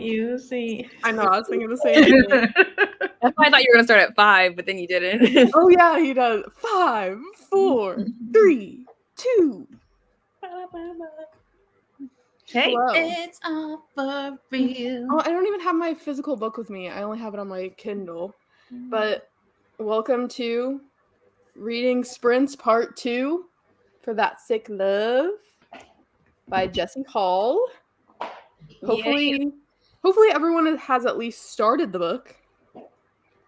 you? See, I know. I was thinking the same thing. I thought you were gonna start at 5, but then you didn't. Oh yeah, he does. 5, 4, 3, 2. Hey, Hello. it's all for real. Oh, I don't even have my physical book with me. I only have it on my Kindle. But welcome to Reading Sprints Part 2 for That SIK LUV by Jessie Hall. Hopefully everyone has at least started the book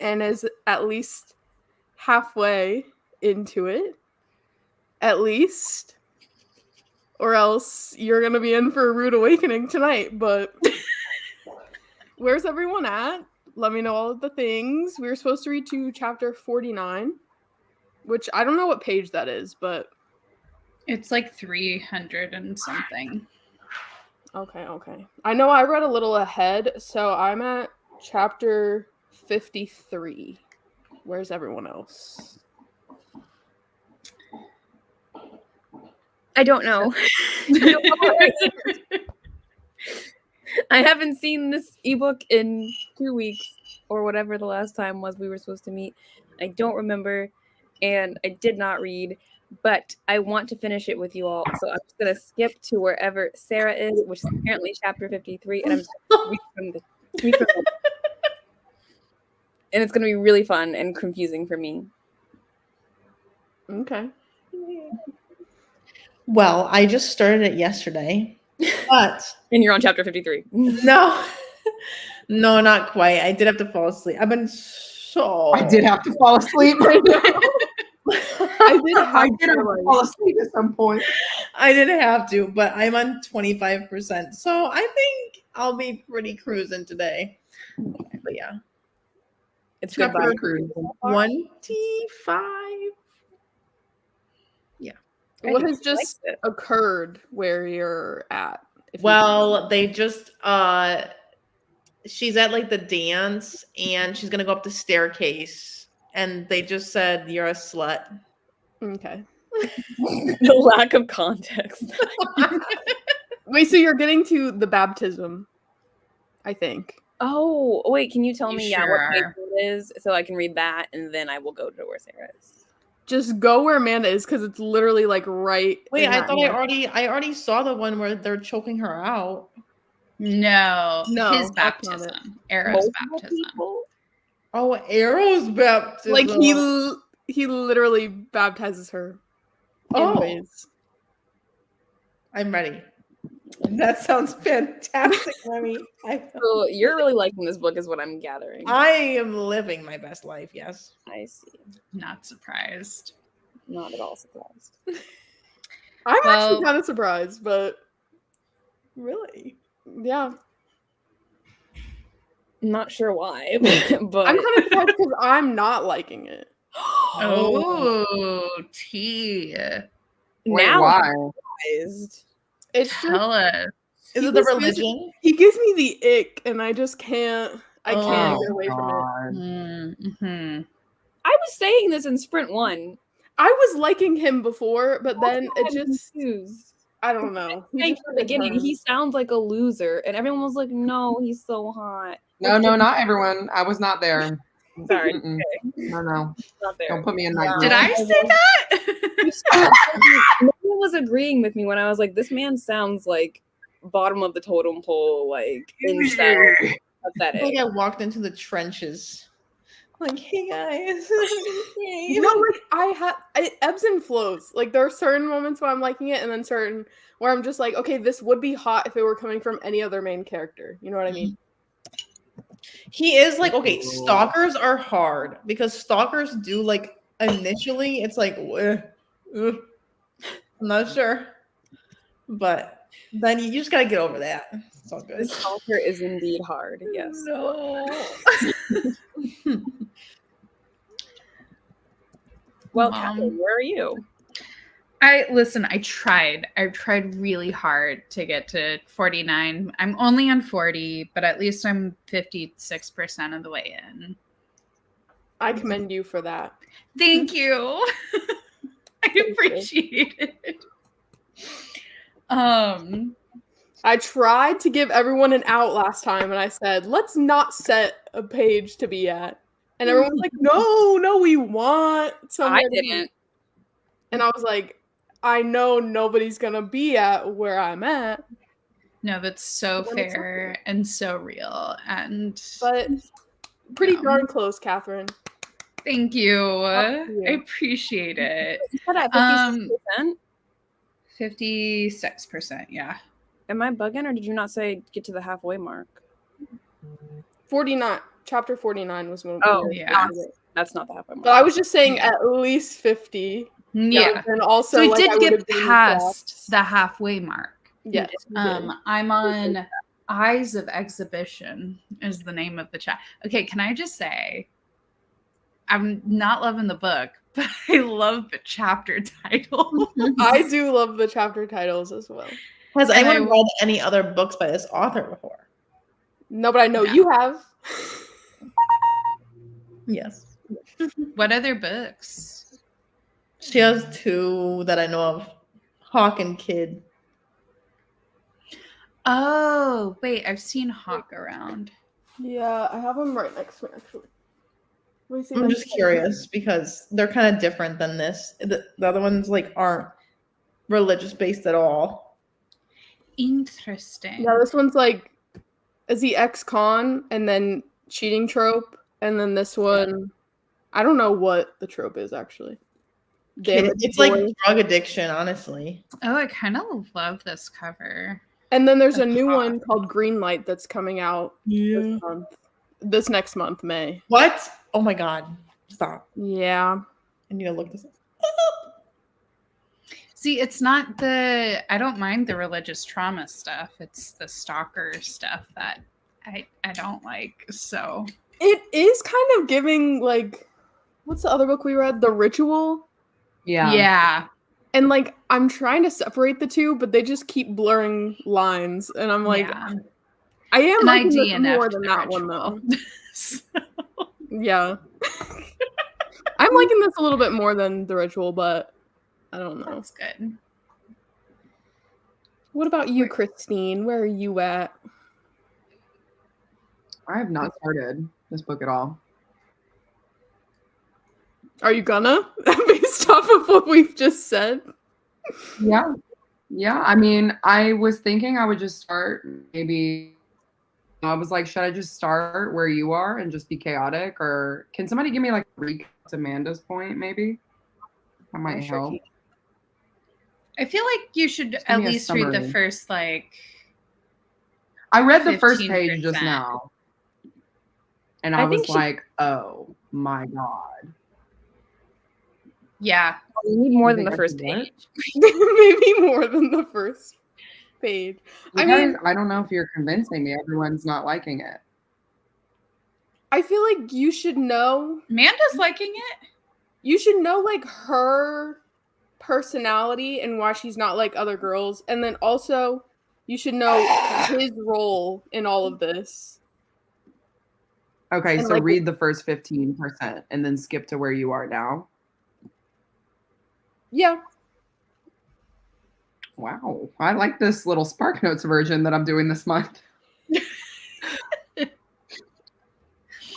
and is at least halfway into it. At least. Or else you're going to be in for a rude awakening tonight. But where's everyone at? Let me know all of the things. We were supposed to read to chapter 49, which I don't know what page that is, but... It's like 300 and something. Okay. I know I read a little ahead, so I'm at chapter 53. Where's everyone else? I don't know. I haven't seen this ebook in 2 weeks or whatever the last time was we were supposed to meet. I don't remember, and I did not read, but I want to finish it with you all. So I'm just going to skip to wherever Sarah is, which is apparently chapter 53, and I'm just going to read from the and it's going to be really fun and confusing for me. Okay. Well, I just started it yesterday, but And you're on chapter 53. no, not quite. I did have to fall asleep. I did have to fall asleep. I did have to fall asleep at some point. I didn't have to, but I'm on 25%. So I think I'll be pretty cruising today. But yeah. It's Chapter goodbye. cruise. 25. Yeah. What has just occurred where you're at? Well, they just she's at like the dance and she's gonna go up the staircase and they just said you're a slut. Okay. The lack of context. Wait, so you're getting to the baptism, I think. Oh, wait, can you tell me sure what page it is so I can read that and then I will go to where Sarah is. Just go where Amanda is because it's literally like right. Wait, I thought hand. I already saw the one where they're choking her out. No, his that's not it. baptism. Arrow's baptism. People? Oh, Arrow's baptism. Like he literally baptizes her. Anyways. I'm ready. That sounds fantastic, Remy. So you're really liking this book is what I'm gathering. I am living my best life, yes. I see. Not surprised. Not at all surprised. I'm actually kind of surprised, but really? Yeah. Not sure why, but I'm kind of surprised because I'm not liking it. Oh, tea. Wait, now why? I'm surprised. It's Tell us. Is it the religion? He gives me the ick, and I just can't. I can't get away from it. Mm-hmm. I was saying this in Sprint 1. I was liking him before, but then it just. Confused. I don't know. Saying from the beginning, he sounds like a loser, and everyone was like, "No, he's so hot." No, not everyone. I was not there. Sorry, Mm-mm. okay. No. Not there. Don't put me in that group. Did I say that? No one was agreeing with me when I was like, "This man sounds like bottom of the totem pole, like inside pathetic." I think I walked into the trenches. Like, hey guys. You know, like it ebbs and flows. Like there are certain moments where I'm liking it, and then certain where I'm just like, okay, this would be hot if it were coming from any other main character. You know what I mean? He is like, okay, stalkers are hard because stalkers do like initially it's like I'm not sure. But then you just gotta get over that. It's all good. This stalker is indeed hard, yes. No. Well, Catherine, where are you? I tried really hard to get to 49. I'm only on 40, but at least I'm 56% of the way in. I commend you for that. Thank you. I appreciate it. I tried to give everyone an out last time, and I said, let's not set a page to be at. And everyone was like, no, we want somewhere I to be. didn't. And I was like, I know nobody's going to be at where I'm at. No, that's so That makes fair and so real. And But pretty Yeah. darn close, Catherine. thank you. Up to you. I appreciate it. You said at 56%? 56%, yeah. Am I bugging, or did you not say get to the halfway mark? 49. Chapter 49 was one. Oh, yeah. That's not the halfway mark. But I was just saying at least 50. Yeah. And also, So it like, I did would've get been past shocked. the halfway mark. Yes. you did. I'm on Eyes of Exhibition is the name of the chat. Okay, can I just say, I'm not loving the book, but I love the chapter title. I do love the chapter titles as well. Has And anyone I- read any other books by this author before? No, but I know No. you have. Yes. What other books? She has 2 that I know of. Hawk and Kid. Oh, wait, I've seen Hawk around. Yeah, I have them right next to me, actually. Let me see if I'm I just can- curious because they're kind of different than this. The other ones like aren't religious based at all. Interesting. Yeah, this one's like, is he ex-con and then cheating trope, and then this one, I don't know what the trope is actually. Damage It's boy. like drug addiction, honestly. Oh, I kind of love this cover. And then there's a That's new hot. one called Green Light that's coming out this month. This next month, May. What? Oh my god. Stop. Yeah. I need to look this up. See, it's not I don't mind the religious trauma stuff. It's the stalker stuff that I don't like. So It is kind of giving, like, what's the other book we read? The Ritual? yeah. And, like, I'm trying to separate the two, but they just keep blurring lines. And I'm like, yeah. I am And liking I this DNF'd more than the that one, Ritual. though. So- Yeah. I'm liking this a little bit more than The Ritual, but I don't know. That's good. What about you, Christine? Where are you at? I have not started this book at all. Are you gonna? Based off of what we've just said? Yeah. Yeah. I mean, I was thinking I would just start maybe. I was like, should I just start where you are and just be chaotic? Or can somebody give me like a recap to Amanda's point, maybe? That might sure help. I feel like you should give at me a least read the summary. first like I read the first page 15%. just now. And I I think was she- like, oh my God. yeah. You need more You than the think I first should what? page. Maybe more than the first page. You I guys, mean, I don't know if you're convincing me. Everyone's not liking it. I feel like you should know. Amanda's liking it. You should know, like, her personality and why she's not like other girls. And then also, you should know his role in all of this. Okay, And, so like, read the first 15% and then skip to where you are now. Yeah. Wow. I like this little Spark Notes version that I'm doing this month.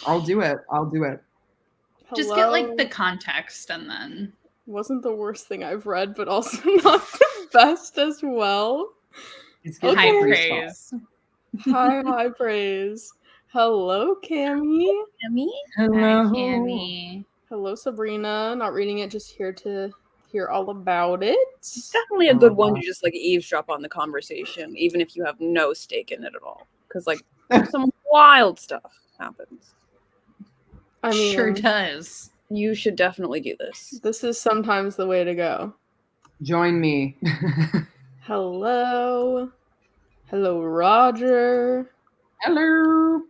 I'll do it. I'll do it. Just get like Hello. the context and then Wasn't the worst thing I've read, but also not the best as well. It's Okay. high free stuff. praise. High praise. Hello, Cammy. Emmy? Hi, Hello. Cammy. Hello, Sabrina. Not reading it, just here to hear all about it. Definitely a good one to just like eavesdrop on the conversation, even if you have no stake in it at all. Because like some wild stuff happens. I mean, Sure does. You should definitely do this. this is sometimes the way to go. Join me. Hello. Hello, Roger. Hello.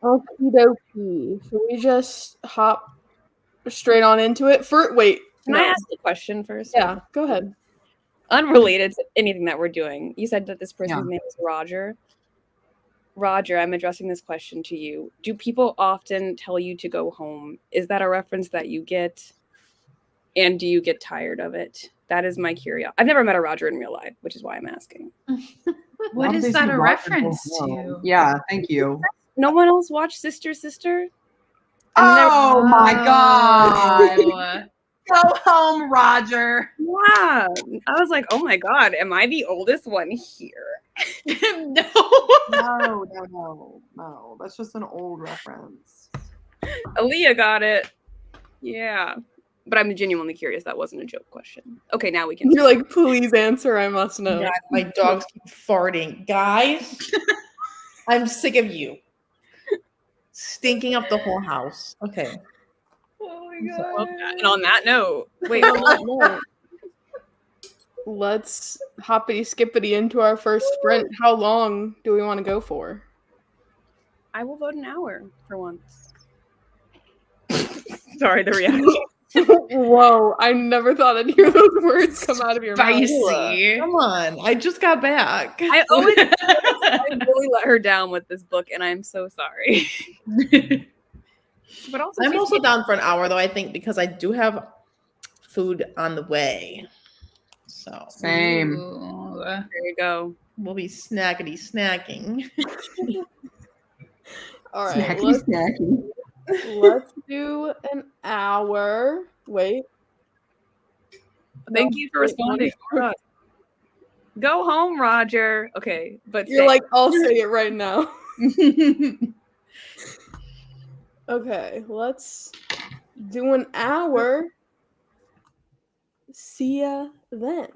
Okie dokie. Should we just hop straight on into it? Wait. Can I ask a question first? Yeah, go ahead. Unrelated to anything that we're doing. You said that this person's Yeah. name is Roger. Roger, I'm addressing this question to you. Do people often tell you to go home? Is that a reference that you get? And do you get tired of it? That is my curiosity. I've never met a Roger in real life, which is why I'm asking. What is that a reference to? Yeah, thank you. No one else watched Sister Sister? Oh my God. Oh. Go home, Roger. Yeah. I was like, oh my God, am I the oldest one here? No. No. That's just an old reference. Aaliyah got it. Yeah. But I'm genuinely curious. That wasn't a joke question. Okay, now we can. You're like, please answer. I must know. God, my dogs keep farting. Guys, I'm sick of you. Stinking up the whole house. Okay. Oh my Well, god. and on that note, wait, On that note, let's hoppity skippity into our first sprint. How long do we want to go for? I will vote an hour for once. Sorry, the reaction. Whoa, I never thought I'd hear those words come out of your mouth. Spicy. Come on. I just got back. I always I really let her down with this book, and I'm so sorry. But also, I'm also down for an hour though, I think, because I do have food on the way. So Same. Ooh. there you go. we'll be snacking. All right, Snacky. let's do an hour. Wait. Thank you for responding. Go home, Roger. Okay, but You're like, I'll say it right now. Okay, let's do an hour. See ya then.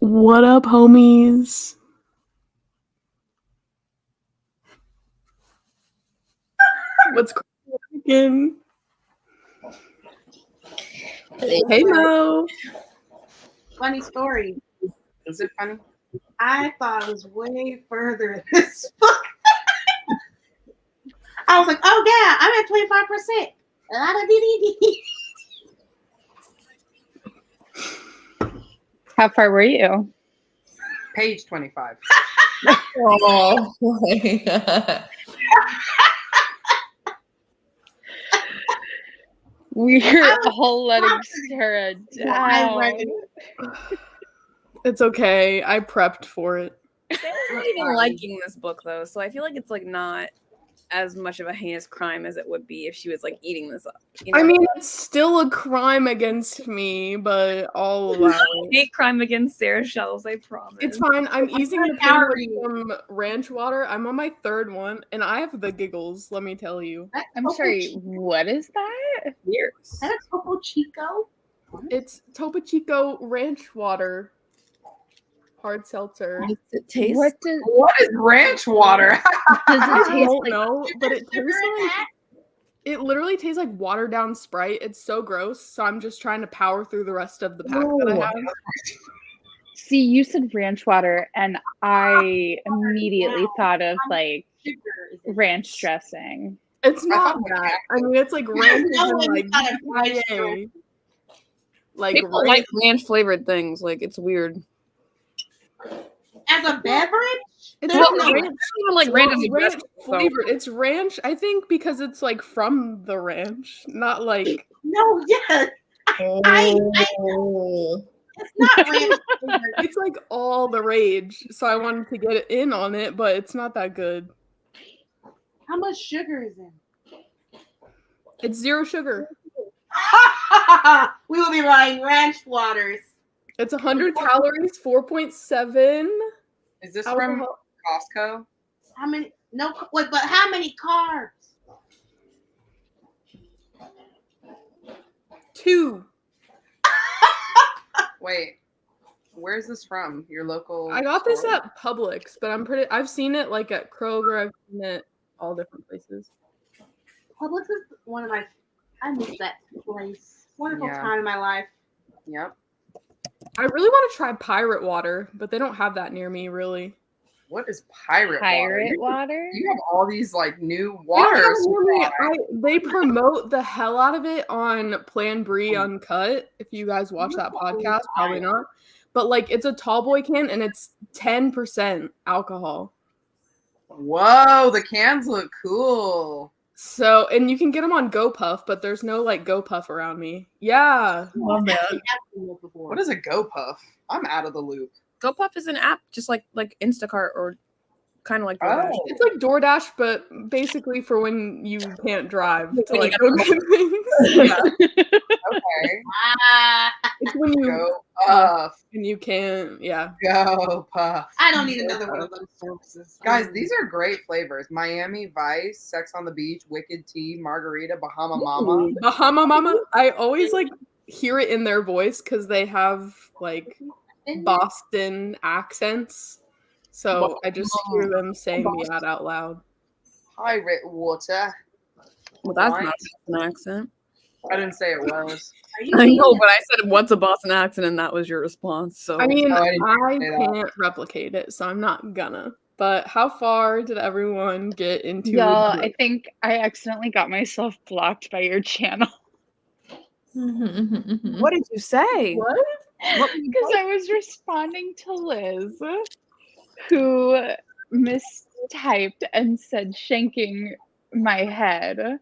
What up, homies? What's cracking? Hey, Mo. Funny story. Is it funny? I thought it was way further in this book. I was like, oh yeah, I'm at 25%. A lot of DDD. How far were you? Page 25. Oh my god. We're all letting Sarah I read down. it. It's okay. I prepped for it. Sarah's not even liking this book though, so I feel like it's like not as much of a heinous crime as it would be if she was like eating this up. You know? I mean, it's still a crime against me, but I'll allow it. hate crime against Sarah Shells, I promise. It's fine. I'm easing the pain with some ranch water. I'm on my third one, and I have the giggles, let me tell you. I'm sorry, what is that? Years. Is that a Topo Chico? It's Topo Chico ranch water. Hard seltzer. Does it taste? What does What is ranch water? does I it taste don't like? know, but it tastes Sugar in like that? it literally tastes like watered down Sprite. It's so gross. So I'm just trying to power through the rest of the pack that I have. See, you said ranch water, and I immediately thought of like Sugar is in it. ranch dressing. It's I not thought that. I mean, it's like ranch No, and it's like not a ranch GPA. Like People like ranch flavored things. Like it's weird. As a beverage? It's Well, not no, ranch. It's not even like It's randomly ranch dressed. So. flavored. It's ranch. I think because it's like from the ranch, not like No, yeah. Oh. It's not ranch flavored. it's like all the rage. So I wanted to get it in on it, but it's not that good. How much sugar is in? It's 0 sugar. We will be buying ranch waters. It's 100 calories, 4.7 Is this from alcohol. Costco? How many? No, wait, but how many carbs? 2. Wait, where's this from? Your local? I got this store? at Publix, but I've seen it like at Kroger. I've seen it all different places. Publix is one of my. I miss that place. Wonderful Yeah. time in my life. Yep. I really want to try pirate water, but they don't have that near me, really. What is pirate Pirate water? water? You have all these like new They don't have waters. it near me. They promote the hell out of it on Plan Brie Uncut. If you guys watch that podcast, probably not. But like, it's a tall boy can, and it's 10% alcohol. Whoa, the cans look cool. So, and you can get them on GoPuff, but there's no like GoPuff around me. Yeah. Love that. What is a GoPuff? I'm out of the loop. GoPuff is an app just like Instacart or kind of like DoorDash. Oh. It's like DoorDash, but basically for when you can't drive to When you like go get things. Yeah. Okay. It's when you Go Puff. and you can't. Yeah. Go Puff. I don't need another one of those services. Guys, these are great flavors. Miami Vice, Sex on the Beach, Wicked Tea, Margarita, Bahama Mama. Bahama Mama. I always like hear it in their voice because they have like Boston accents. So I just hear them saying the ad out loud. Pirate water. Well, that's Wine. not an accent. I didn't say it was. Are you I eating know, it? but I said, "What's a Boston accent?" and that was your response. So I mean, Oh, I didn't I say that. can't replicate it, so I'm not gonna. But how far did everyone get into? y'all, I think I accidentally got myself blocked by your channel. What did you say? What? Because I was responding to Liz, who mistyped and said "shanking my head"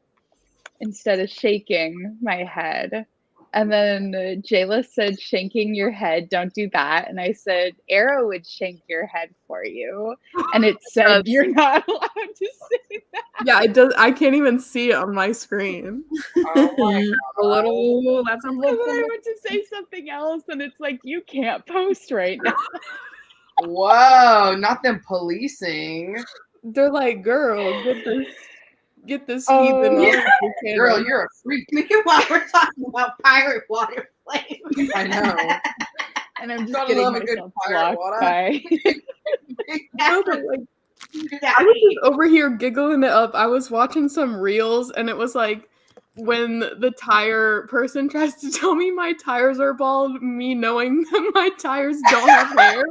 instead of "shaking my head." And then Jayla said, "shanking your head, don't do that." And I said, "Arrow would shank your head for you." And it said, "You're not allowed to say that." Yeah, it does. I can't even see it on my screen. Oh my A little, that sounds a And then little I went to say something else, and it's like, you can't post right now. Whoa, not them policing. They're like, "Girl, get this Oh, heathen off yeah. your channel." Girl, you're a freak. Meanwhile, we're talking about pirate water flavors. I know. And I'm just Gotta getting love a good myself fire blocked water. by. No, but like Yeah, I was just over here giggling it up. I was watching some reels and it was like when the tire person tries to tell me my tires are bald, me knowing that my tires don't have hair.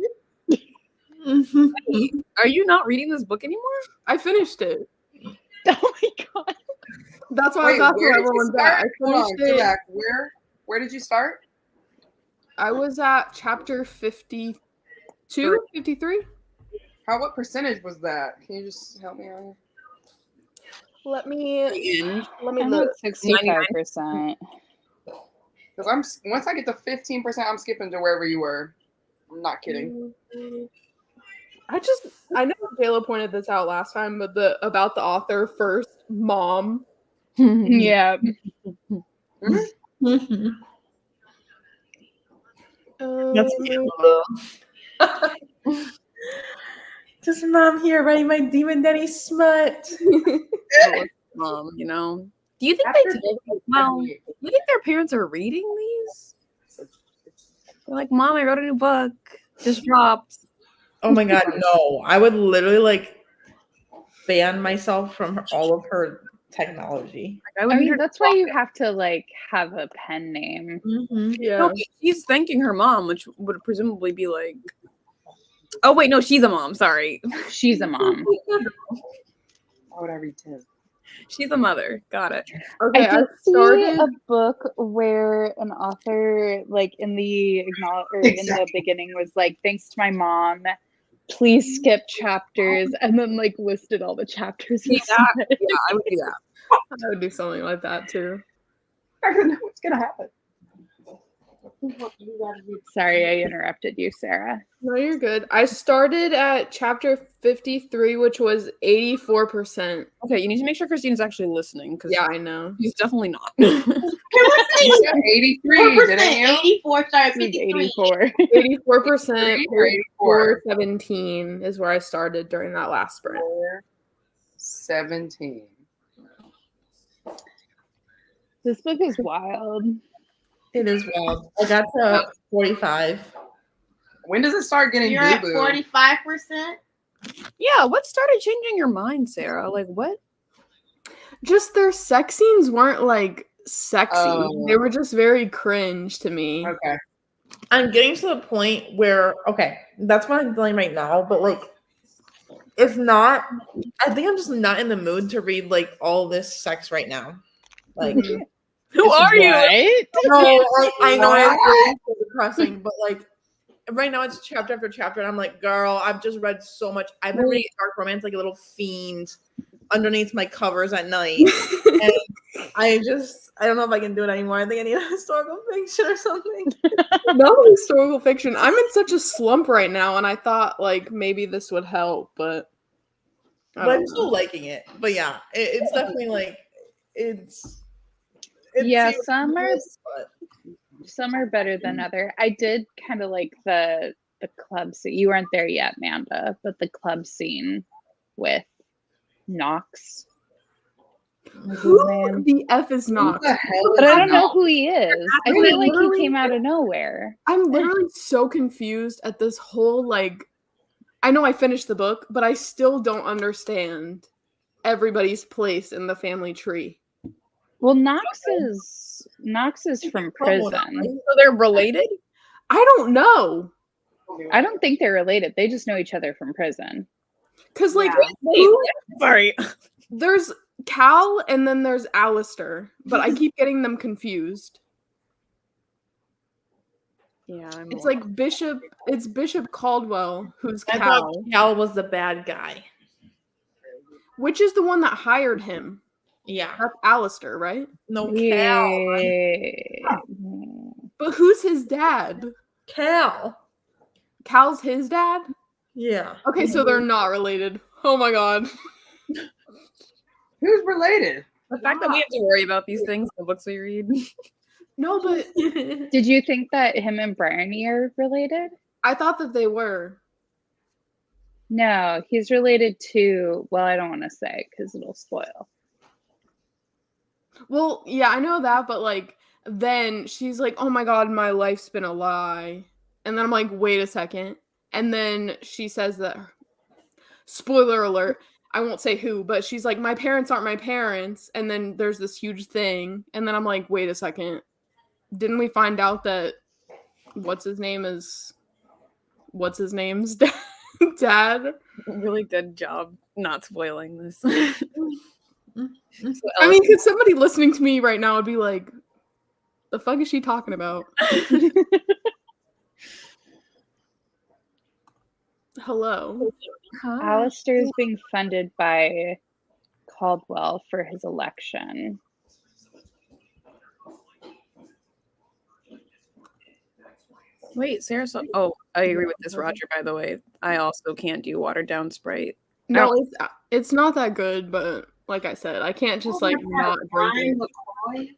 Wait, are you not reading this book anymore? I finished it. Oh my god. That's why Wait, I was asking where where did you everyone's at. start? I Hold on, finished go it. back. Where did you start? I was at chapter 52, 53. What percentage was that? Can you just help me out? Let me End. I'm look. at 65%. Because once I get to 15%, I'm skipping to wherever you were. I'm not kidding. I know Jayla pointed this out last time, but about the author first, mom. Yeah. That's just mom here writing my Demon Daddy smut. Mom, you know. Do you think After they told them? Well, do you think their parents are reading these? They're like, Mom, I wrote a new book. Just dropped. Oh my god, no. I would literally like ban myself from all of her technology. Like, I would I need mean, her to that's why block you it. have to like have a pen name. Yeah. No, but she's thanking her mom, which would presumably be like. Oh wait, no, she's a mom. Sorry, She's a mom. Why would I read 10? she's a mother. Got it. Okay, I I did see started. a book where an author, like in the in the beginning, was like, "Thanks to my mom, please skip chapters," and then like listed all the chapters. See that? Yeah, I would do that. I would do something like that too. I don't know what's gonna happen. Sorry, I interrupted you, Sarah. No, you're good. I started at chapter 53, which was 84%. Okay, you need to make sure Christina's actually listening because Yeah, I know. she's definitely not. You said 83, didn't you? 84, sorry, She's 53. 84. 84%, Or 84? 417 is where I started during that last sprint. 17. This book is wild. It is wild. I got to 45. When does it start getting You're at boo-boo? 45%. Yeah, what started changing your mind, Sarah? Like what? Just their sex scenes weren't like sexy. Oh. They were just very cringe to me. Okay. I'm getting to the point where, okay, that's what I'm doing right now, but like, if not, I think I'm just not in the mood to read like all this sex right now. Like, Mhm. Who are you? What? no, I know it's really so depressing, but like, right now it's chapter after chapter, and I'm like, girl, I've just read so much. I've been reading dark romance like a little fiend underneath my covers at night. And I don't know if I can do it anymore. I think I need a historical fiction or something. No historical fiction. I'm in such a slump right now, and I thought like maybe this would help, but I But don't I'm know. still liking it. But yeah, it's definitely like it's Yeah, serious, but some are better than other. I did kind of like the club scene. You weren't there yet, Amanda, but the club scene with Knox. What's his Who name? the F is Who not? the hell But is I don't know Knox? who he is. I I'm feel like he literally- came out of nowhere. I'm literally so confused at this whole like I know I finished the book, but I still don't understand everybody's place in the family tree. Well, Knox is from prison. So they're related? I don't know. I don't think they're related. They just know each other from prison. Cause like Wait, sorry. there's Cal and then there's Alistair, but I keep getting them confused. Yeah, I'm It's like Bishop Caldwell, who's I Cal, thought Cal was the bad guy. which is the one that hired him. Yeah. That's Alistair, right? No, Cal. Yeah. But who's his dad? Cal. Cal's his dad? Yeah. Okay, so they're not related. Oh my god. Who's related? the fact that we have to worry about these things in the books we read. No, but Did you think that him and Bryony are related? I thought that they were. No, he's related to, well, I don't want to say because it'll spoil. Well, yeah, I know that, but like then she's like, "Oh my god, my life's been a lie." And then I'm like, wait a second. And then she says that, spoiler alert, I won't say who, but she's like, my parents aren't my parents. And then there's this huge thing. And then I'm like, wait a second. Didn't we find out that what's his name's dad? Really good job not spoiling this. I mean, because somebody listening to me right now would be like, the fuck is she talking about? Hello. Alistair's being funded by Caldwell for his election. Wait, Sarah. Oh, I agree with this, Roger. By the way, I also can't do watered down Sprite. No, it's not that good, but like I said, I can't just like not drink it. LaCroix.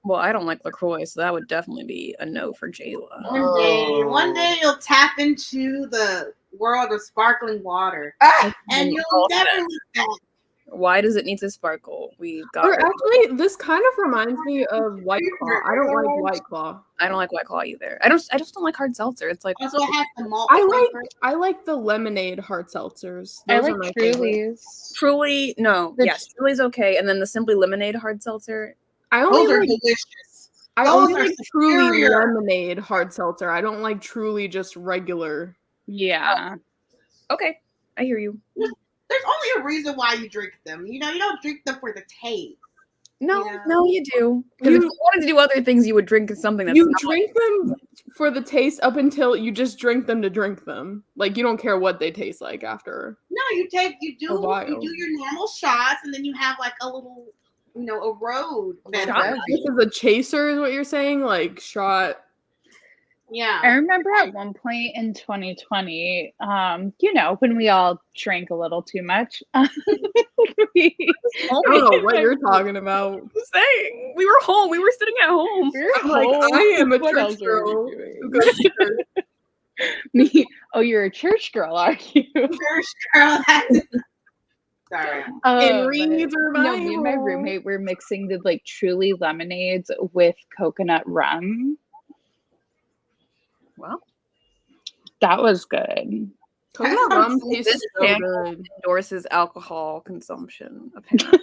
Well, I don't like LaCroix, so that would definitely be a no for Jayla. One day you'll tap into the world of sparkling water, and you'll never look back. Why does it need to sparkle? We got. Or actually, this kind of reminds me of White Claw. I don't like White Claw. I don't like White Claw either. I just don't like hard seltzer. It's like Also, it has the malt. I like the lemonade hard seltzers. I Those like are my favorite. Truly's. Truly, no. Yes, Truly's okay, and then the Simply Lemonade hard seltzer. I Those only are like, delicious. I Those only are like Truly superior. lemonade hard seltzer. I don't like Truly just regular. Yeah. Okay, I hear you. There's only a reason why you drink them. You know, you don't drink them for the taste. No, Yeah. no, you do. Because if you wanted to do other things, you would drink something that's You not drink them for the taste up until you just drink them to drink them. Like you don't care what they taste like after. No, you do while. your normal shots, and then you have like a little, a road. Shot? This is a chaser, is what you're saying? Like shot. Yeah. I remember at one point in 2020, when we all drank a little too much. I don't know what you're talking about. I'm saying we were home. We were sitting at home. I'm like, I am a What church else are we girl doing? who goes to church. Me? Oh, you're a church girl, are you? Church girl. Sorry. In Reed's No, me and my revival. roommate were mixing the like Truly lemonades with coconut rum. Well, that was good. Coconut rum this tastes so channel good. endorses alcohol consumption. Apparently,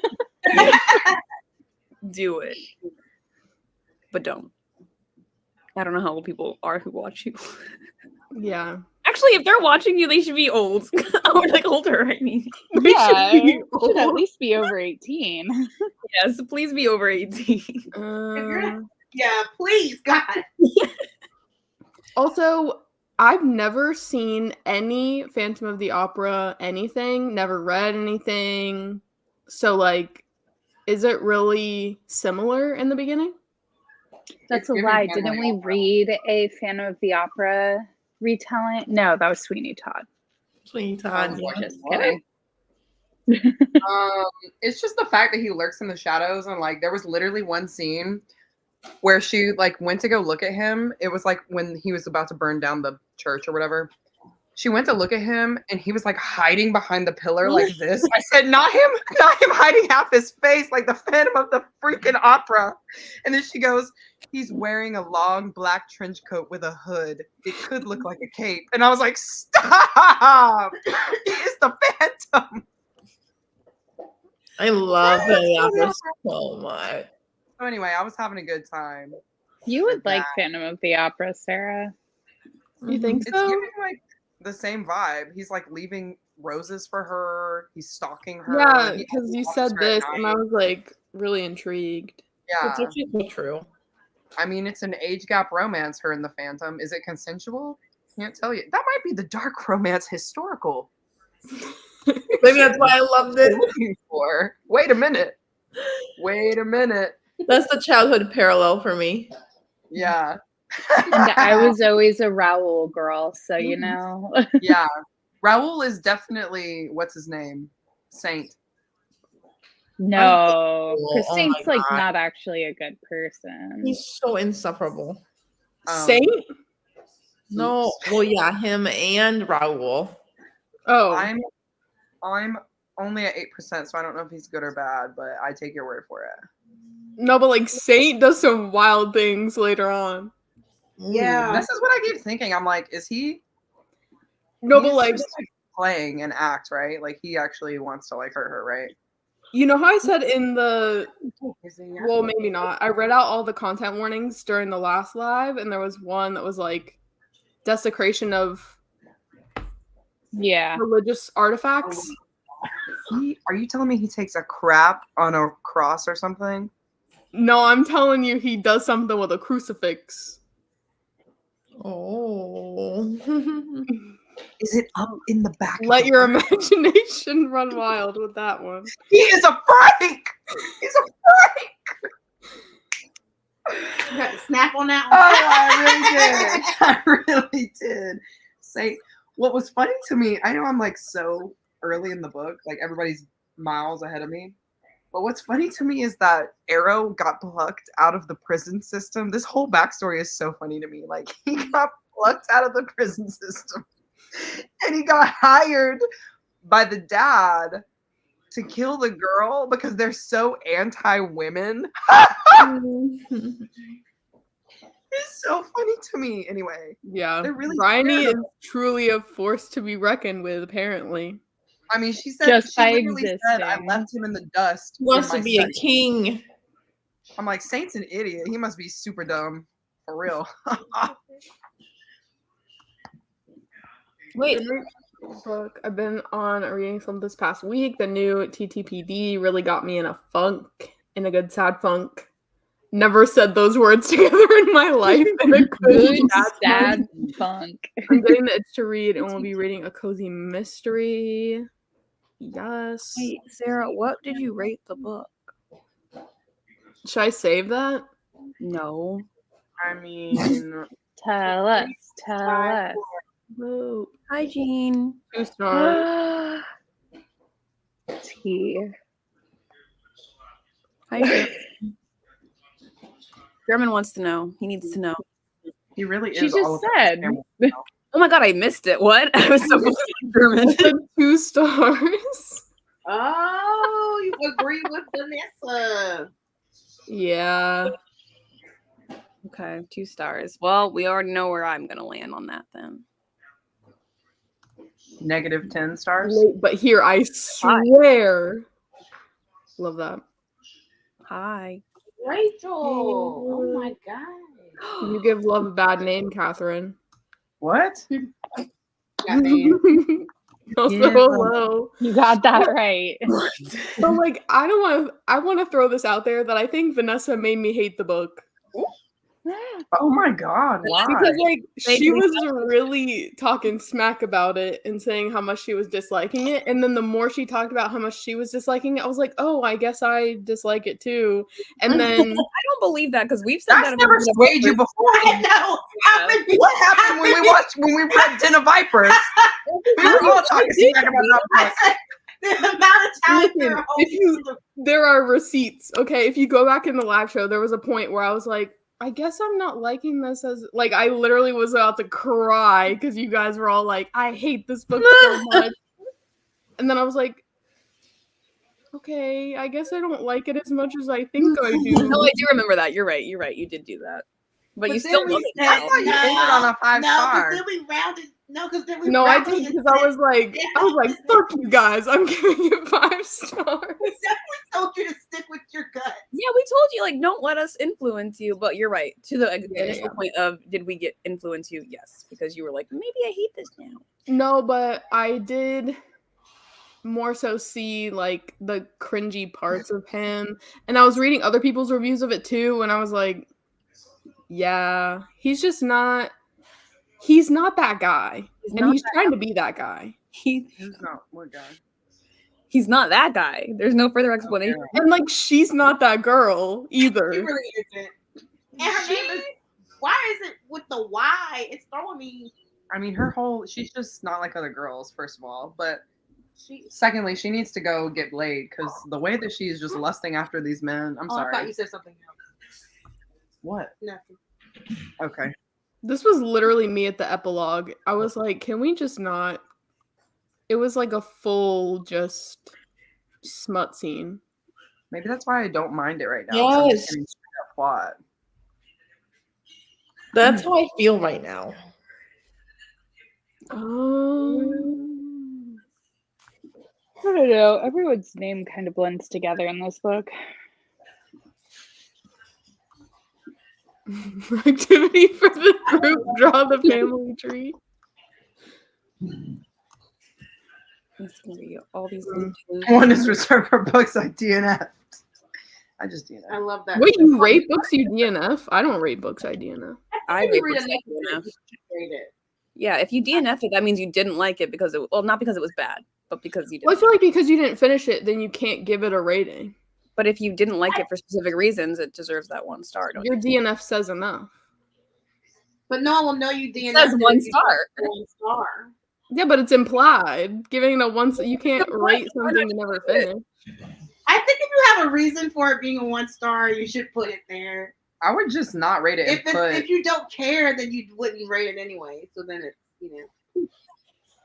do it, but don't. I don't know how old people are who watch you. Yeah. Actually, if they're watching you, they should be old. Or like older, I mean. Yeah, should be should at old. least be over 18. Yes, please be over 18. Yeah, please, God. Also, I've never seen any Phantom of the Opera anything, never read anything. So, like, is it really similar in the beginning? That's It's a giving lie. Phantom Didn't of we the Opera. read a Phantom of the Opera retelling? No, that was Sweeney Todd. Sweeney Todd. Just What? kidding. It's just the fact that he lurks in the shadows, and like there was literally one scene where she like went to go look at him. It was like when he was about to burn down the church or whatever. She went to look at him, and he was like hiding behind the pillar like this. I said, not him hiding half his face like the Phantom of the freaking Opera. And then she goes, he's wearing a long black trench coat with a hood. It could look like a cape. And I was like, stop! He is the Phantom. I love the opera so much. So anyway, I was having a good time. You would like that. Phantom of the Opera, Sarah. You think It's so? giving like the same vibe. He's like leaving roses for her. He's stalking her. Yeah, He because you stalks said her at this, and I night. was like really intrigued. It's Yeah. actually so true. I mean, it's an age gap romance, her and the Phantom. Is it consensual? Can't tell you. That might be the dark romance historical. Maybe that's why I loved We're it. looking for. Wait a minute. That's the childhood parallel for me. Yeah. And I was always a Raoul girl, so you know. Yeah. Raoul is definitely, what's his name? Saint. No, Oh because my Saint's like God. not actually a good person. He's so insufferable. Saint? No, well, yeah, him and Raul. Oh, I'm only at 8%, so I don't know if he's good or bad, but I take your word for it. no, but like Saint does some wild things later on. Yeah. This is what I keep thinking. I'm like, is he? No, he's but like, just, like playing an act, right? Like he actually wants to like hurt her, right? you know how I said in the Is he? well, maybe not. I read out all the content warnings during the last live, and there was one that was like desecration of Yeah. religious artifacts. Are you telling me he takes a crap on a cross or something? No, I'm telling you, he does something with a crucifix. Oh. Is it up in the back? Let your imagination run wild with that one. He is a freak. He's a freak. You had to snap on that Oh, I really did. Say, what was funny to me, I know I'm like so early in the book, like everybody's miles ahead of me. But what's funny to me is that Arrow got plucked out of the prison system. This whole backstory is so funny to me. Like he got plucked out of the prison system and he got hired by the dad to kill the girl because they're so anti-women. It's so funny to me. Anyway, Yeah, they're really Bryony scared is of- truly a force to be reckoned with, apparently. I mean, she said Just she by literally said, "I existing. left him in the dust." He wants in to my be a study." king. I'm like, Saint's an idiot. He must be super dumb for real. Wait, Book. I've been on a reading slump this past week. The new TTPD really got me in a funk, in a good sad funk. Never said those words together in my life. In a Good sad sad funk. I'm getting the itch to read, and we'll be reading a cozy mystery. Yes. wait, Sarah, what did you rate the book? Should I save that? No. I mean, Tell us. Tell us. Whoa. Hi, Jean. 2 stars. Tea. Hi, German. German wants to know. He needs to know. he really is. She all just about said. his family. Oh my god, I missed it. What? I was so focused on German. 2 stars. Oh, you agree with Vanessa. Yeah. Okay, 2 stars. Well, we already know where I'm gonna land on that then. Negative 10 stars. Wait, but here, I swear. Love that. Hi. Rachel. Oh my god. You give love a bad name, Catherine. What? Got name. Also, Yeah. hello. You got that right. But like, I want to throw this out there that I think Vanessa made me hate the book. Oh my god, why? Because like They she do was really talking smack about it and saying how much she was disliking it, and then the more she talked about how much she was disliking it, I was like, oh, I guess I dislike it too. And then I don't believe that because we've said That's that never about the swayed you book. before. I know. What happened when we read Den of Vipers? We were all talking smack about that book. The amount of time Listen, you're there are receipts. Okay, if you go back in the live show, there was a point where I was like, I guess I'm not liking this as like I literally was about to cry because you guys were all like, I hate this book so much. And then I was like, okay, I guess I don't like it as much as I think I do. No, I do remember that. You're right. You're right. You did do that. But you then still we love it said, now. I thought you ended on a 5 star. because then we rounded. No, because then we No, I rounded did and because I said- was like, fuck you guys, I'm giving it 5 stars. We definitely told you to stick with your gut. Yeah, we told you like don't let us influence you, but you're right. To the Yeah, initial yeah. point of did we get influence you? Yes, because you were like maybe I hate this now. No, but I did more so see like the cringy parts of him, and I was reading other people's reviews of it too, and I was like, yeah, he's not that guy, and he's trying to be that guy, He Who's not what guy? he's not that guy. There's no further explanation. and like she's not that girl either. She really isn't. And her name is. Why is it with the Y? It's throwing me. I mean, she's just not like other girls, first of all. But She. secondly, she needs to go get laid because the way that she's just lusting after these men. I'm Oh, I thought sorry. you said something else. What? Nothing. Okay. This was literally me at the epilogue. I was like, can we just not? It was like a full just smut scene. Maybe that's why I don't mind it right now. 'Cause I'm just Yes. getting straight up plot. That's how I feel right now. Oh. I don't know. Everyone's name kind of blends together in this book. Activity for the group, draw the family tree. It's gonna be all these. One is reserved for books I DNF'd. I just DNF'd. I love that. Wait, you rate books you DNF? I don't rate books I DNF. I If rate you read books a I book, you DNF. should rate it. Yeah, if you DNF'd it, that means you didn't like it because not because it was bad, but because you didn't. Well, I feel like because you didn't finish it, then you can't give it a rating. But if you didn't like it for specific reasons, it deserves that 1 star. Don't Your you? DNF says enough. But no one will know you DNF. says 1 star. 1 star. Yeah, but it's implied. Giving it a one, you can't rate something you never finish. I think if you have a reason for it being a 1 star, you should put it there. I would just not rate it. If you don't care, then you wouldn't rate it anyway. So then it's,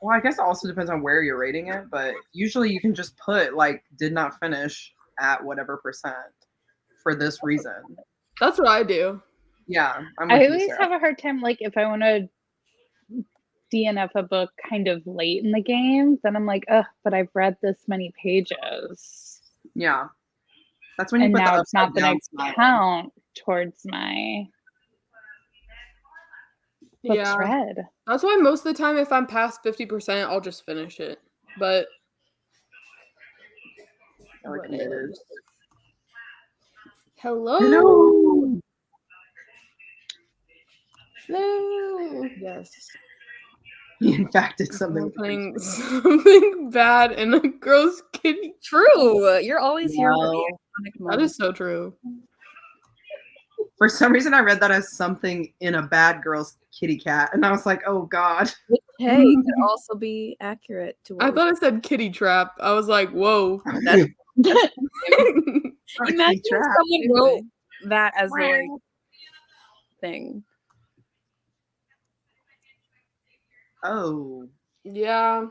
Well, I guess it also depends on where you're rating it, but usually you can just put like did not finish at whatever percent for this reason. That's what I do. Yeah, I always have a hard time, like, if I want to DNF a book kind of late in the game, then I'm like, ugh, but I've read this many pages. Yeah. That's when you And put now the it's not upside going down to smiley. count towards my books Yeah. read. That's why most of the time, if I'm past 50%, I'll just finish it. But I like committed. hello. Hello. Hello. Yes. He in fact did I'm something. playing something bad in a girl's kitty. True. You're always here with No. the iconic That moment. is so true. For some reason, I read that as something in a bad girl's kitty cat, and I was like, "Oh God!" Which, hey, it could also be accurate to what I we thought it said kitty trap. I was like, whoa. That's- Not a Imagine kitty trap. if someone wrote that as the like, thing. Oh, Yeah.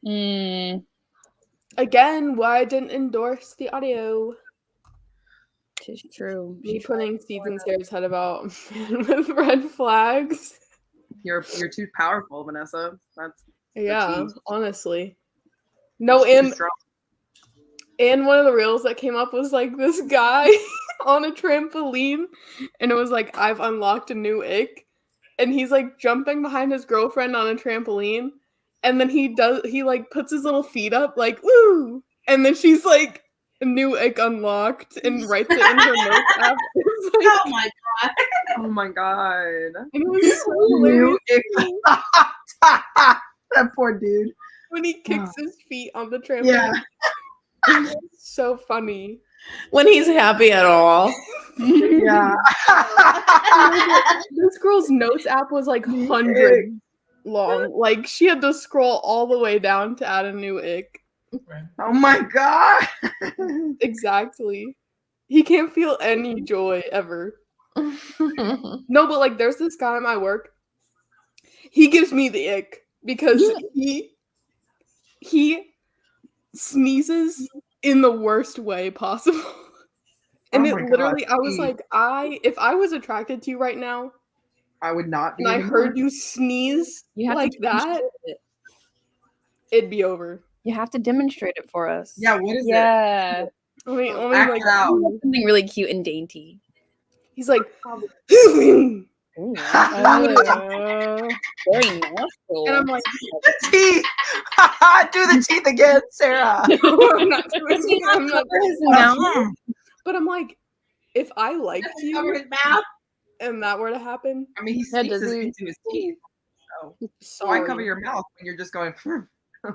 Mm, Again, why I didn't endorse the audio. Tis true. Me putting seeds in Sarah's head about with red flags. you're too powerful, Vanessa. That's Yeah, tea. honestly. No, too and strong. one of the reels that came up was like this guy on a trampoline, and it was like, I've unlocked a new ick, and he's like jumping behind his girlfriend on a trampoline, and then he like puts his little feet up like woo, and then she's like, new ick unlocked, and writes it in her notes app. It's like, oh my god. Oh my God! and it was so hilarious That poor dude. when he kicks his feet on the trampoline. Yeah. It's so funny. When he's happy at all. Yeah. This girl's notes app was like hundreds long. Like she had to scroll all the way down to add a new ick. Oh my God. Exactly. He can't feel any joy ever. No, but like there's this guy at my work. He gives me the ick because he sneezes in the worst way possible. And Oh it my God, literally, I was please. like, if I was attracted to you right now I would not be. and I anymore. heard you sneeze You have like to that, demonstrate it. it'd be over. You have to demonstrate it for us. Yeah. What is it? yeah. Let me Act like, it out. Something really cute and dainty. he's like, Ooh. oh. Very nostril. And I'm like, The teeth. Do the teeth again, Sarah. I'm not doing Does he it. not I'm not cover his doing it. mouth? But I'm like, if I liked Cover you his mouth. and that were to happen, I mean, he Yeah, sneezes does he- into his teeth. So sorry. why cover your mouth when you're just going?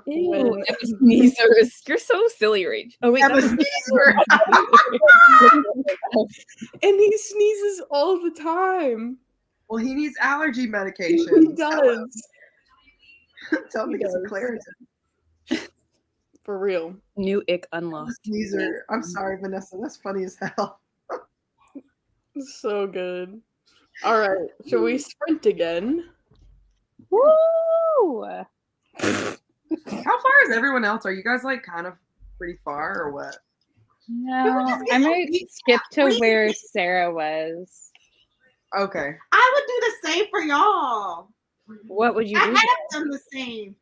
Ew, sneezers. You're so silly, Rach. Oh wait, Have a that was sneezer. And he sneezes all the time. Well, he needs allergy He medication. does. Tell him to He get some does. Claritin. For real. new ick unlocked. Sneezer. I'm sorry, Vanessa. That's funny as hell. So good. All right. Shall we sprint again? Woo! How far is everyone else? Are you guys like kind of pretty far or what? No, I might skip to where Sarah was. Okay. I would do the same for y'all. What would you I do? have done the same.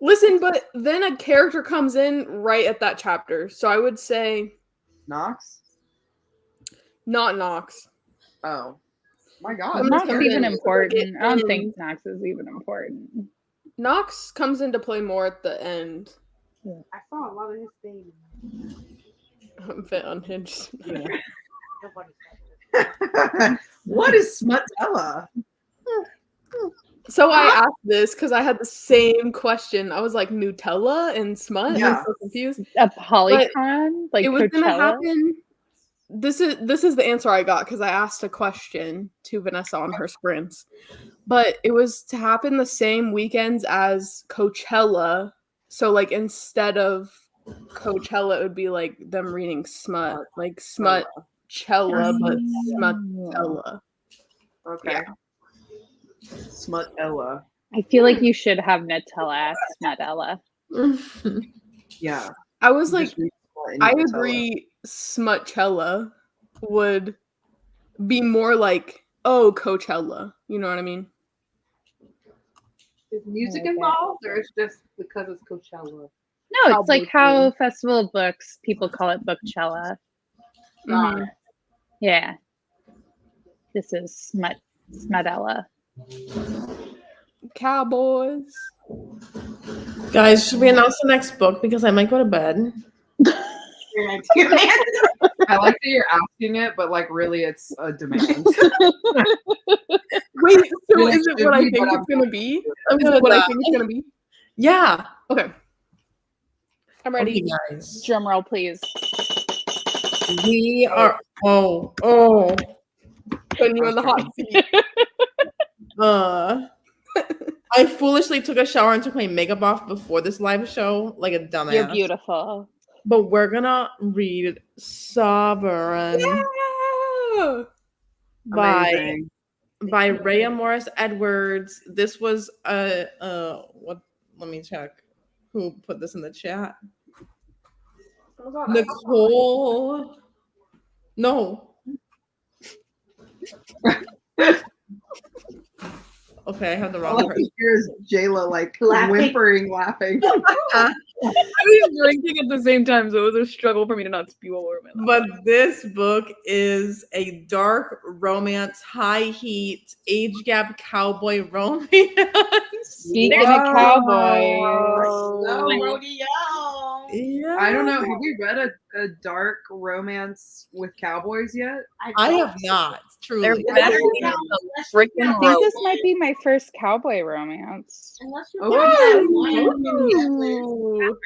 Listen, but then a character comes in right at that chapter. So I would say Knox? not Nox. Oh. My God. I'm Nox just is even gonna- important. I don't and- think Nox is even important. Nox comes into play more at the end. I saw a lot of his things. I'm a bit unhinged. What is Smutella? So I asked this because I had the same question. I was like Nutella and smut. And Yeah. I'm so confused. A polycon, like It was gonna Coachella. happen. This is the answer I got because I asked a question to Vanessa on her sprints. But it was to happen the same weekends as Coachella. So like instead of Coachella, it would be like them reading smut, like Smutchella, but Smutella. Okay. Yeah. Smutella. I feel like you should have Nutella as Smutella. Yeah. I was You like, just read Smut and I you can tell agree. Smutchella would be more like, oh, Coachella. You know what I mean? Is music Okay. involved, or it's just because it's Coachella? No, it's like Cowboy how Festival of Books people call it Bookchella. Got Mhm. it. Yeah. This is Smutella. Cowboys. Guys, should we announce the next book because I might go to bed? Great idea, man. I like that you're asking it, but like really it's a demand. Wait, so Yeah, is it should what I we, think but it's gonna be? I'm Is gonna it what I die. think it's gonna be? Yeah. Okay. I'm ready. Okay, guys. Drum roll, please. We are. Oh. Putting you in the hot seat. I foolishly took a shower and took my makeup off before this live show, like a dumbass. You're beautiful. But we're gonna read Sovereign Yeah. Amazing. by Rhea Morris Edwards. This was what? Let me check. Who put this in the chat? Oh my God, Nicole. No. Okay, I have the All wrong I person. can hear is Jayla like Laughing. whimpering, laughing. I was drinking at the same time, so it was a struggle for me to not spew all over my lap. But this book is a dark romance, high heat, age gap cowboy romance. Speaking of cowboys, No rodeo. Yeah. I don't know. Have we read a dark romance with cowboys yet? I have not, They're truly. better Unless than you the count- freaking I think this might be my first cowboy romance. Unless you Oh, count that wow. one Minneapolis. Ooh.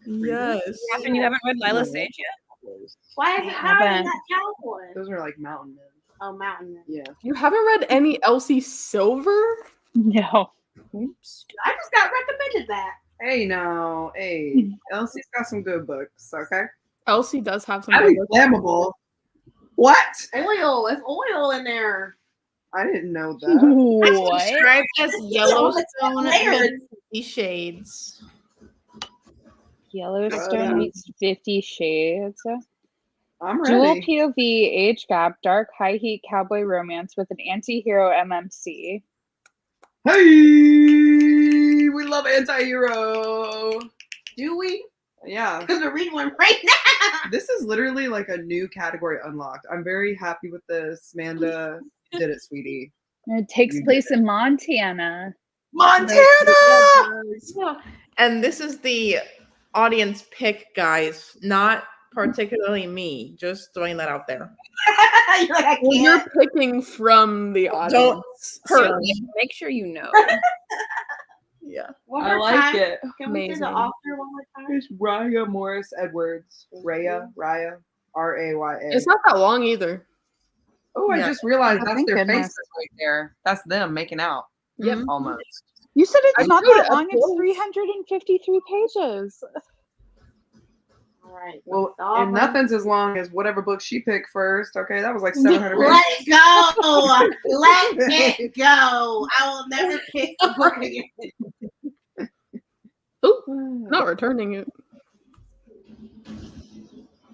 Yes. Catherine, you haven't read Lila Sage yet? Why is it not in haven't. that cowboy? Those are like mountain men. Oh, mountain. Man. Yeah. You haven't read any Elsie Silver? No. Oops. I just got recommended that. Hey, no. Hey, Elsie's got some good books, okay? Elsie does have some. Highly good books. flammable. What? Oil. There's oil in there. I didn't know that. What? Described as Yellowstone Layers. meets 50 Shades. Yellowstone meets 50 Shades. I'm Dual ready. POV, age gap, dark, high heat cowboy romance with an anti hero MMC. Hey, we love anti-hero. Do we? Yeah. Because we're reading one right now. This is literally like a new category unlocked. I'm very happy with this. Amanda did it, sweetie. And it takes place in Montana. Montana! Yeah. And this is the audience pick, guys, not particularly me. Just throwing that out there. You're like, I Well, you're can't. picking from the audience. Her. Make sure you know. Yeah. One I more like time. it. Can we say the Amazing. author one more time? It's Raya Morris Edwards. Raya, R-A-Y-A. It's not that long either. Oh, I Yeah. just realized Oh, that's thank their goodness. faces right there. That's them making out. Yep. Almost. You said I it's not knew that it, long. of It's course. 353 pages. All right. Well, All and right. nothing's as long as whatever book she picked first. Okay, that was like 700 Let pages. it go. Let it go. I will never pick a book again. Ooh, not returning it.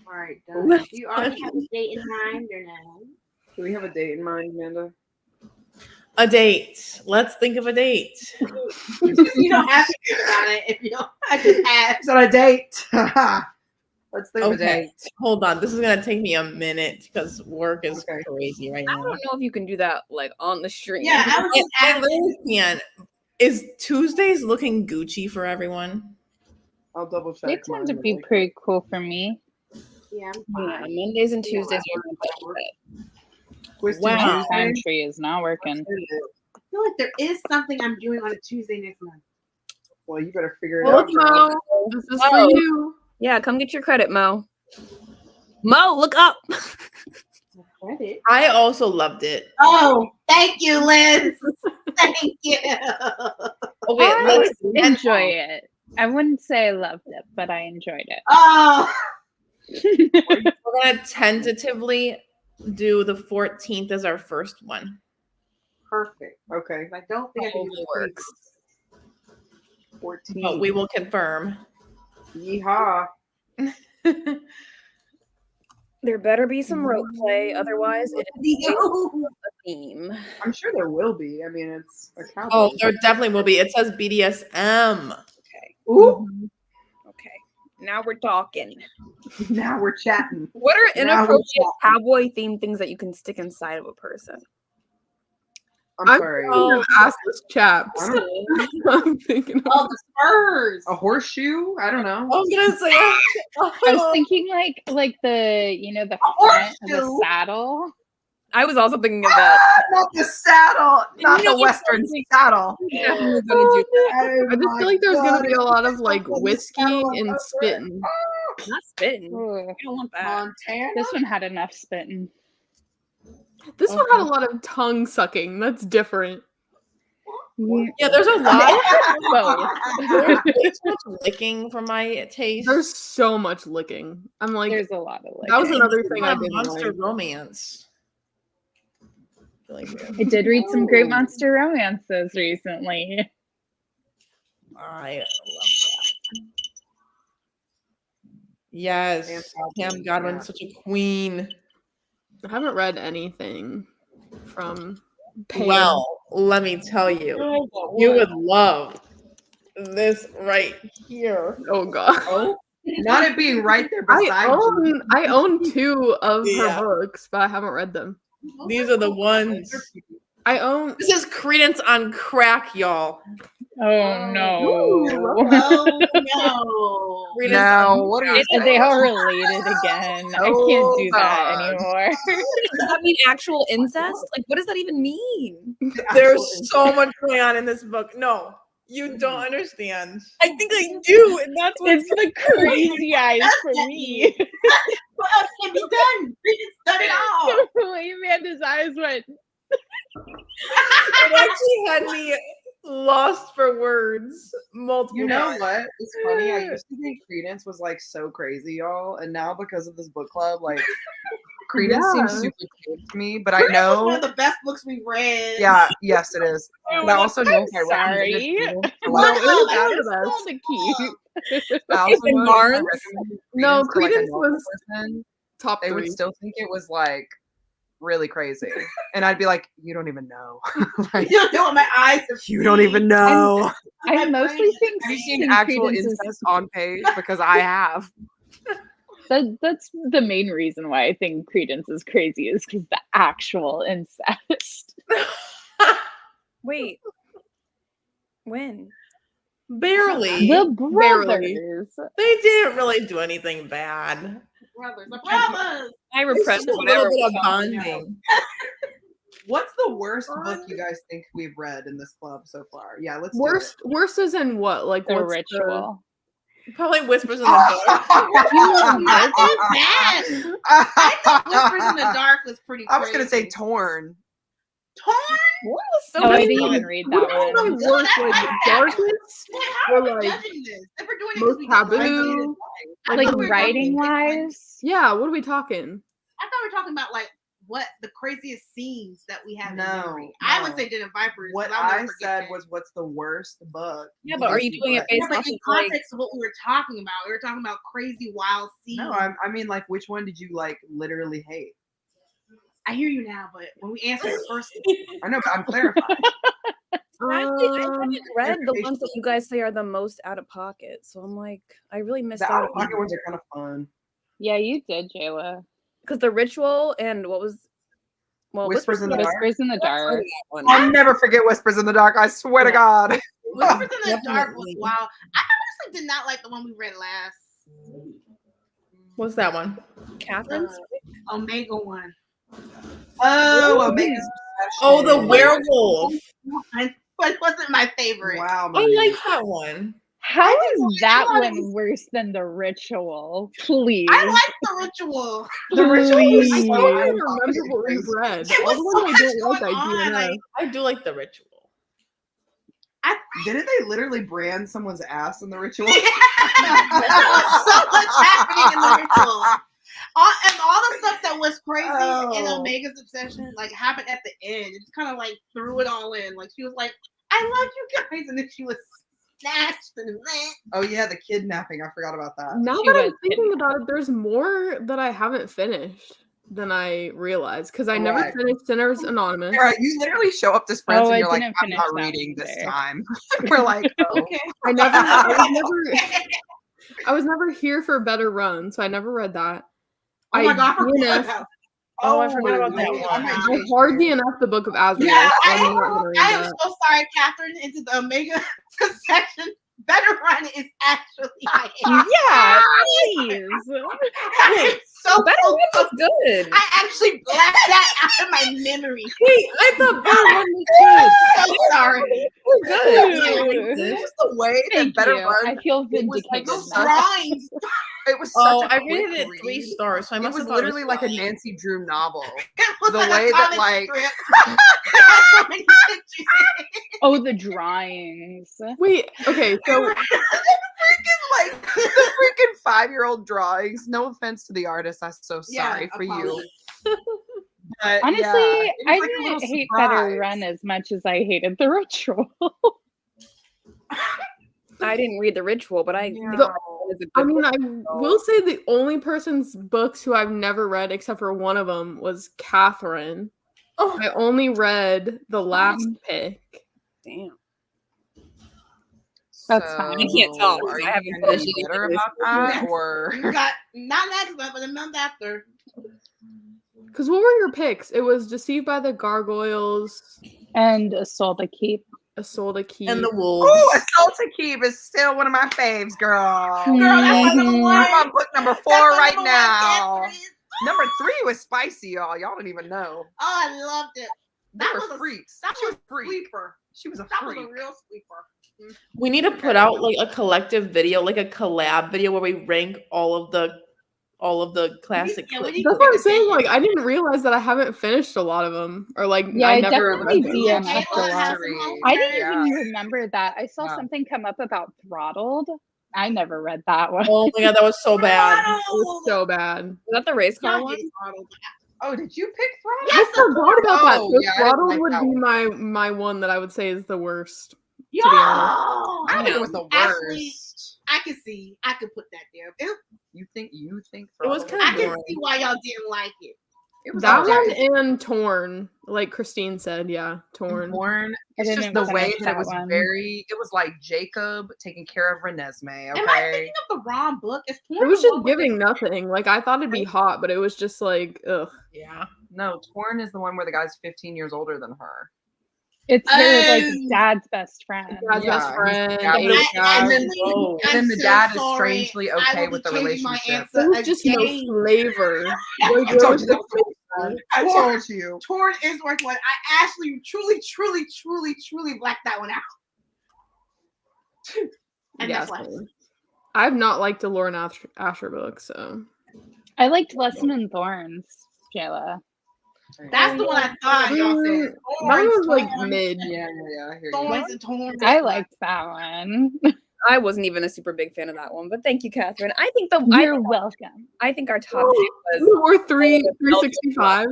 All right, done. Do you already have a date in mind or no? Do we have a date in mind, Amanda? A date. Let's think of a date. You don't have to think about it if you don't. I just asked. It's on a date. Let's think of a Okay, date. hold on. This is gonna take me a minute because work is Okay. crazy right I now. don't know if you can do that like on the stream. Yeah, I was just I asking. literally can't. Is Tuesdays looking Gucci for everyone? I'll double They check. tend to mine be really pretty cool for me. Yeah, I'm Yeah, fine. Mondays and Tuesdays Yeah, are good. Twisted Wow. My Tuesday. time tree is not working. I feel like there is something I'm doing on a Tuesday next month. Well, you better figure it Look, out, girl. Mo, this is for Oh. you. Yeah, come get your credit, Mo. Mo, look up. Credit. I also loved it. Oh, thank you, Liz. Thank you. Oh wait, I let's enjoy it. I wouldn't say I loved it, but I enjoyed it. Oh, we're gonna tentatively do the 14th as our first one. perfect. Okay. I don't think I can do Totally the works. 14. But we will confirm. Yeehaw. There better be some rope play, otherwise it is Yo. a theme. I'm sure there will be. I mean, it's a cowboy. Oh, there definitely will be. It says BDSM. Okay. Ooh, Okay. Now we're talking. now we're chatting. What are Now we're inappropriate cowboy themed things that you can stick inside of a person? I'm sorry. thinking of assless chaps. I don't- I'm thinking of Oh, the Spurs. A horseshoe? I don't know. I was gonna say. I was thinking like the the front of the horseshoe. saddle. I was also thinking of that. Not the saddle. Not You know the what's Western funny? saddle. I'm definitely gonna do that. I just feel like there's gonna be a lot of like on the whiskey saddle and of spitting. Not spitting. Ooh, You don't want that. Montana. this one had enough spitting. This one had a lot of tongue sucking. That's different. Yeah, there's a lot. Both. There's way too much licking for my taste. There's so much licking. I'm like, There's a lot of like. that was another It's thing not I a didn't monster like. romance. I feel like I did read some great monster romances recently. I love that. Yes, Pam Godwin's such a queen. I haven't read anything from Pam. Well, let me tell you, you would love this right here. Oh god. Oh, not it being right there beside you. I own 2 of Yeah. her books, but I haven't read them. These are the ones. I own This is Credence on crack, y'all. Oh no. Oh no. Credence Now, on what are crack. you Are they all related again? I can't do that God. anymore. Does that mean actual incest? Like, what does that even mean? There's so much going on in this book. No, you don't understand. I think I do, and that's what It's the crazy eyes for me. What else can be done? We just done it all. The way Amanda's eyes went. it actually had me lost for words multiple You know times. what? It's funny. I used to think Credence was like so crazy, y'all, and now because of this book club, like Credence seems Yeah. super tame to me. But I One know, of the best books we've read. yeah, yes, it is. But I also know I'm if I recommended sorry. Credence to, No, like, it was That one of is the best. all the key. I also in know if I Barnes? recommended No, Credence to, like, a Credence normal was person, top they 3. would still think it was like really crazy, and I'd be like, "You don't even know. Like, You don't know what my eyes have you don't even know." I mostly think Have you seen actual Credence is- incest on page? Because I have. that's the main reason why I think Credence is crazy is because the actual incest. Wait. When? Barely. The Barely. brothers. They didn't really do anything bad. brothers. The brothers. I It's repressed just a whatever. little bit of was coming out. bonding. What's the worst book you guys think we've read in this club so far? Yeah, let's Worst is in what? Like The what's ritual. Probably Whispers in the do Dark. Not bad. I think Whispers in the it. Dark was pretty crazy. I was gonna say Torn. Torn? What was so Oh, I good? didn't even read What that about one. my worst? Like darkness? Man, how Or, are we like, judging this? If we're doing it most 'cause we didn't taboo? I Like thought we were writing talking- wise. Yeah, what are we talking? I thought we were talking about like what the craziest scenes that we have No, in memory. I would no. say Den of Vipers. What 'cause I'll never I forget said that. was, "What's the worst book?" Yeah, but are you doing it based Yeah, off but in of like context of what we were talking about, we were talking about crazy wild scenes. No, I mean, like, which one did you like literally hate? I hear you now, but when we answer the first I know, but I'm clarifying. I haven't read the ones that you guys say are the most out of pocket, so I'm like, I really missed The out out of pocket ones are kind of fun. Yeah, you did, Jayla. because the ritual and what was Whispers in the Dark. Whispers in the Dark. I'll never forget Whispers in the Dark. I swear to God. Whispers in the Dark was wild. I honestly did not like the one we read last. What's that one? Catherine's Omega one. Oh, Omega's Oh, the werewolf. But it wasn't my favorite. Wow. I like that one. How is that one worse than the ritual? Please. I like the ritual. The Ritual is I so don't out of even pocket. remember what we've read. There All the was so ones I don't much like, I going do on, know. I do like the ritual. Didn't they literally brand someone's ass in the Ritual? There was so much happening in the ritual. And all the stuff that was crazy in Omega's obsession, like, happened at the end. It just kind of like threw it all in. Like, she was like, "I love you guys," and then she was snatched and Oh yeah, the kidnapping. I forgot about that. Now She that I'm was thinking kidnapped. about it, there's more that I haven't finished than I realized because I never Right. finished Sinners Anonymous. Sarah, you literally show up to sprints Oh, and I you're like, didn't I'm finish not that reading one this either. time. We're like, oh. okay. I was never here for a better run, so I never read that. Oh my god, I forgot DNF about Oh, I forgot about that I one. might I change hard mine. DNF the Book of Azrael. Yeah, so I'm not gonna read I am that. so sorry, Catherine, into the Omega section. Better Run is actually my Yeah, please. I'm so Better Run was good. I actually blacked that out of my memory. Wait, I thought Better Run was So sorry. It was the way that Thank Better you. Run. I feel it was like vindicated Those now. drawings. It was Oh, such a I quick rated it 3 read. stars, so I It must was have thought literally it like a funny. Nancy Drew novel. It was The like way a that, comic like- strip. It had so many pictures. Oh, the drawings. Wait, okay, so Like the freaking 5-year-old drawings. No offense to the artist. I'm so sorry for you. apologies. But, Honestly, yeah, it was I like a little didn't hate surprise. Better Run as much as I hated the ritual. I didn't read the ritual, but I think No. that was a I good mean, book. I will say the only person's books who I've never read, except for one of them, was Catherine. Oh. I only read the last pick. Damn. That's fine. I can't talk, Are so you I haven't gonna finished be anything bitter this about week. that, or You got not next month, but the month after. Because what were your picks? It was Deceived by the Gargoyles, And A Soul to Keep. A Soul to Keep. And the wolves. Oh, Assault to Keep is still one of my faves, girl. Girl, that's my number Mhm. one. I'm on book number 4 That's my right number one, now. Catherine. Number 3 was spicy, y'all. Y'all don't even know. Oh, I loved it. They That were was a freaks. That She was was a a freak. sleeper. She was a That was freak. a real sleeper. We need to put out like a collective video, like a collab video where we rank all of the classic. Yeah, we clips. need That's to what I'm make a saying. video. Like, I didn't realize that I haven't finished a lot of them, or like Yeah, I I never. definitely read them. Yeah, DNF'd a Jayla has lot. some whole I didn't Yeah. even remember that. I saw Yeah. something come up about Throttled. I never read that one. Oh my god, that was so bad. It was so bad. Was that the race car Y'all one? get throttled. Oh, did you pick Throttle? Yes, I forgot about that. Oh, So yeah, I didn't Throttled like would that be one. my one that I would say is the worst. Yo! be honest. I don't think it was the Ashley, worst. I can see. I could put that there. You think It was Throttle kinda I can boring. see why y'all didn't like it. it was That alright. one and Torn, like Christine said, yeah, Torn. Born. I It's just didn't the way finish that that it was one. it was like Jacob taking care of Renesmee, Am I okay? thinking of the wrong book? It's It was just giving nothing. Like I thought it'd be hot, but it was just like, ugh. Yeah. No, Torn is the one where the guy's 15 years older than her. It's her like Oh. dad's best friend. Dad's Yeah, best he's friend. the dad. age I guy. And then- Oh. And then the so dad is sorry. strangely I okay will with be the changing my relationship. answer There was just no again. flavor. Like, I there told was you no that was fun. I Torn. told you. Torn is worth one. I actually truly blacked that one out. And Yeah, that's why. same. I've not liked the Lauren Asher book, so I liked Lesson in Thorns, Jayla. That's the one I thought y'all said. mine was like Thorns, mid. Yeah, I hear you. Thorns and Torns. I liked that one. I wasn't even a super big fan of that one, but thank you, Catherine. I think You're welcome. I think our top Oh, pick was We're 365.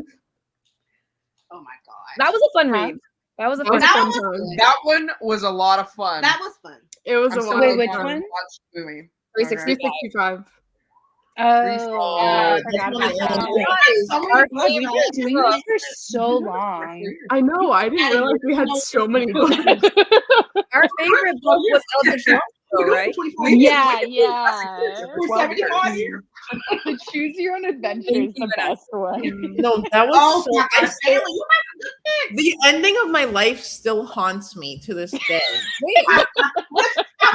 Oh my god. that was a fun Huh? read. That was a That was fun a That fun was time. That one was a lot of fun. That was fun. It was I'm a still lot Wait, of which fun. one? watch the movie. 365. 365. Oh, I That's forgot one of about the that. only So many Our books, We've y'all. been doing this for so long. I know. I didn't realize we had so many books. Our favorite book was Eldritch Lost, though, right? 25 years. Yeah, yeah. For 75 years. The Choose Your Own Adventure is the best one. No, that was Oh so my I God, still- Taylor, you have some good picks. the ending of my life still haunts me to this day. How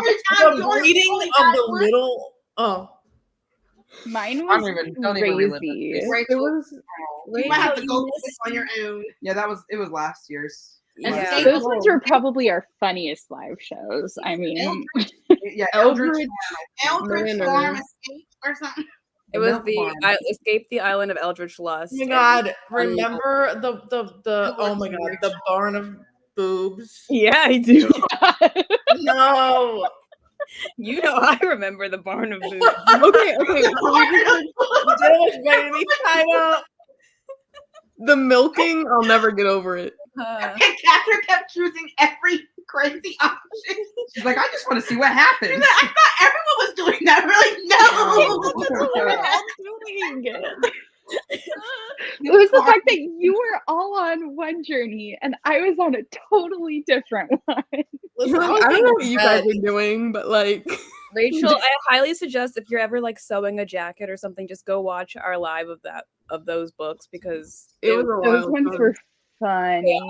many times The you reading only of got the one? little Mine I was don't even relive crazy. it. It Rachel, was you might have to Rachel, go you through this on your own. Yeah, it was last year's. Yeah. Those ones were probably our funniest live shows. I mean, Yeah, Eldritch. Eldritch Manor. Farm Escape or something. It was Milk the Farm. Escape the Island of Eldritch Lust. Oh my god, remember the oh my god, the barn of boobs? Yeah, I do. No. You know, I remember the Barn of Boobs. Okay. Jewish baby, I know. The milking, I'll never get over it. And Catherine kept choosing every crazy option. She's like, I just want to see what happens. She's like, I thought everyone was doing that. Really? No. It was the fact that you were all on one journey and I was on a totally different one. Listen, I don't know what you guys are doing, but like, Rachel, I highly suggest if you're ever like sewing a jacket or something, just go watch our live of those books because it was a Those wild ones time. were funny.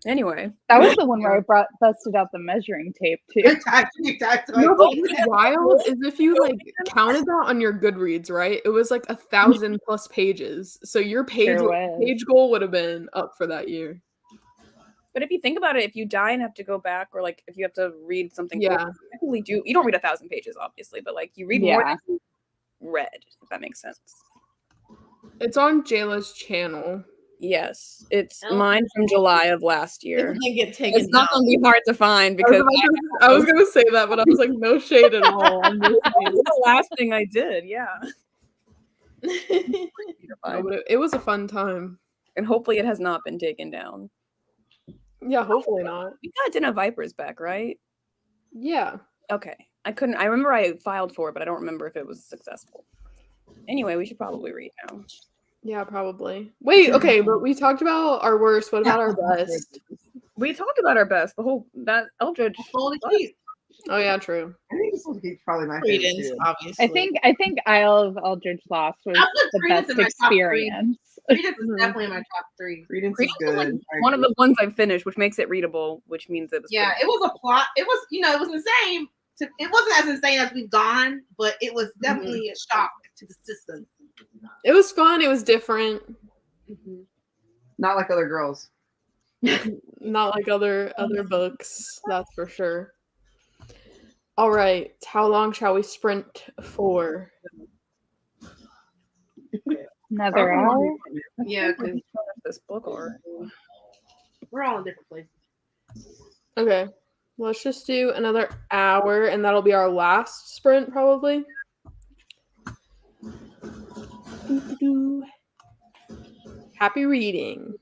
Anyway. That was the one where I busted out the measuring tape too. No, but what's wild is if you like counted that on your Goodreads, right? It was like 1,000+ pages. So your page goal would have been up for that year. But if you think about it, if you die and have to go back, or like if you have to read something, Yeah. you don't read 1,000 pages, obviously, but like you read more than you read, if that makes sense. It's on Jayla's channel. Yes, it's mine from July of last year. It didn't get taken It's not down. gonna be hard to find because I was gonna say that, but I was like, no shade at all. I'm just that was the last thing I did. Yeah. no, but it was a fun time. And hopefully it has not been taken down. Yeah, hopefully not. We got Den of Vipers back, right? Yeah. Okay. I remember I filed for it, but I don't remember if it was successful. Anyway, we should probably read now. Yeah, probably. Wait, okay, but we talked about our worst. What about our best? We talked about our best. That Eldritch. Oh yeah, true. I think this one's probably my favorite Credence, too. obviously. I think Isle of Eldritch Lost was the Credence best in my top three. experience. Credence is definitely in my top 3. Credence is Credence is like good. one of the ones I've finished, which makes it readable, which means it was Yeah, it was a plot. It was, it was insane. It wasn't as insane as We've Gone, but it was definitely a shock to the system. It was fun. It was different. Not like other girls. Not like other books, that's for sure. All right, how long shall we sprint for? Another hour? Yeah, because this book or we're all in different places. Okay, let's just do another hour, and that'll be our last sprint, probably. Happy reading.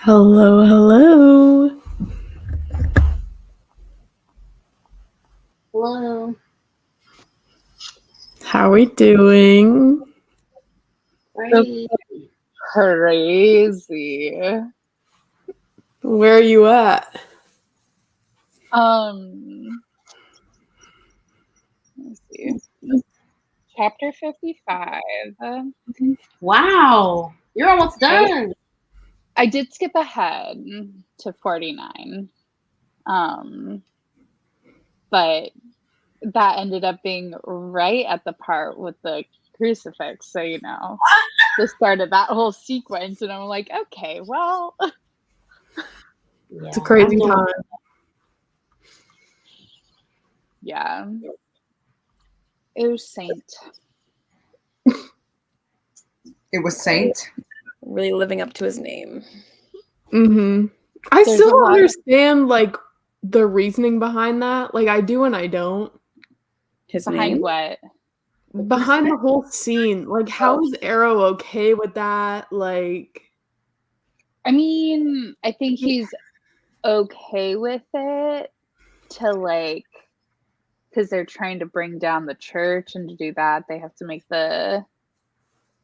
Hello, hello. Hello. How we doing? Great. Crazy. Where are you at? Let me see. Chapter 55. Wow. You're almost done. I did skip ahead to 49. But that ended up being right at the part with the crucifix. So, the start of that whole sequence. And I'm like, okay, well. It's a crazy time. Yeah. Oh, Saint. It was Saint. Really living up to his name. Mm-hmm. I There's still a don't lot of- understand like the reasoning behind that. Like I do and I don't. His Behind name? what? Behind the whole scene. Like how is Arrow okay with that? Like I mean, I think he's okay with it because they're trying to bring down the church, and to do that, they have to make the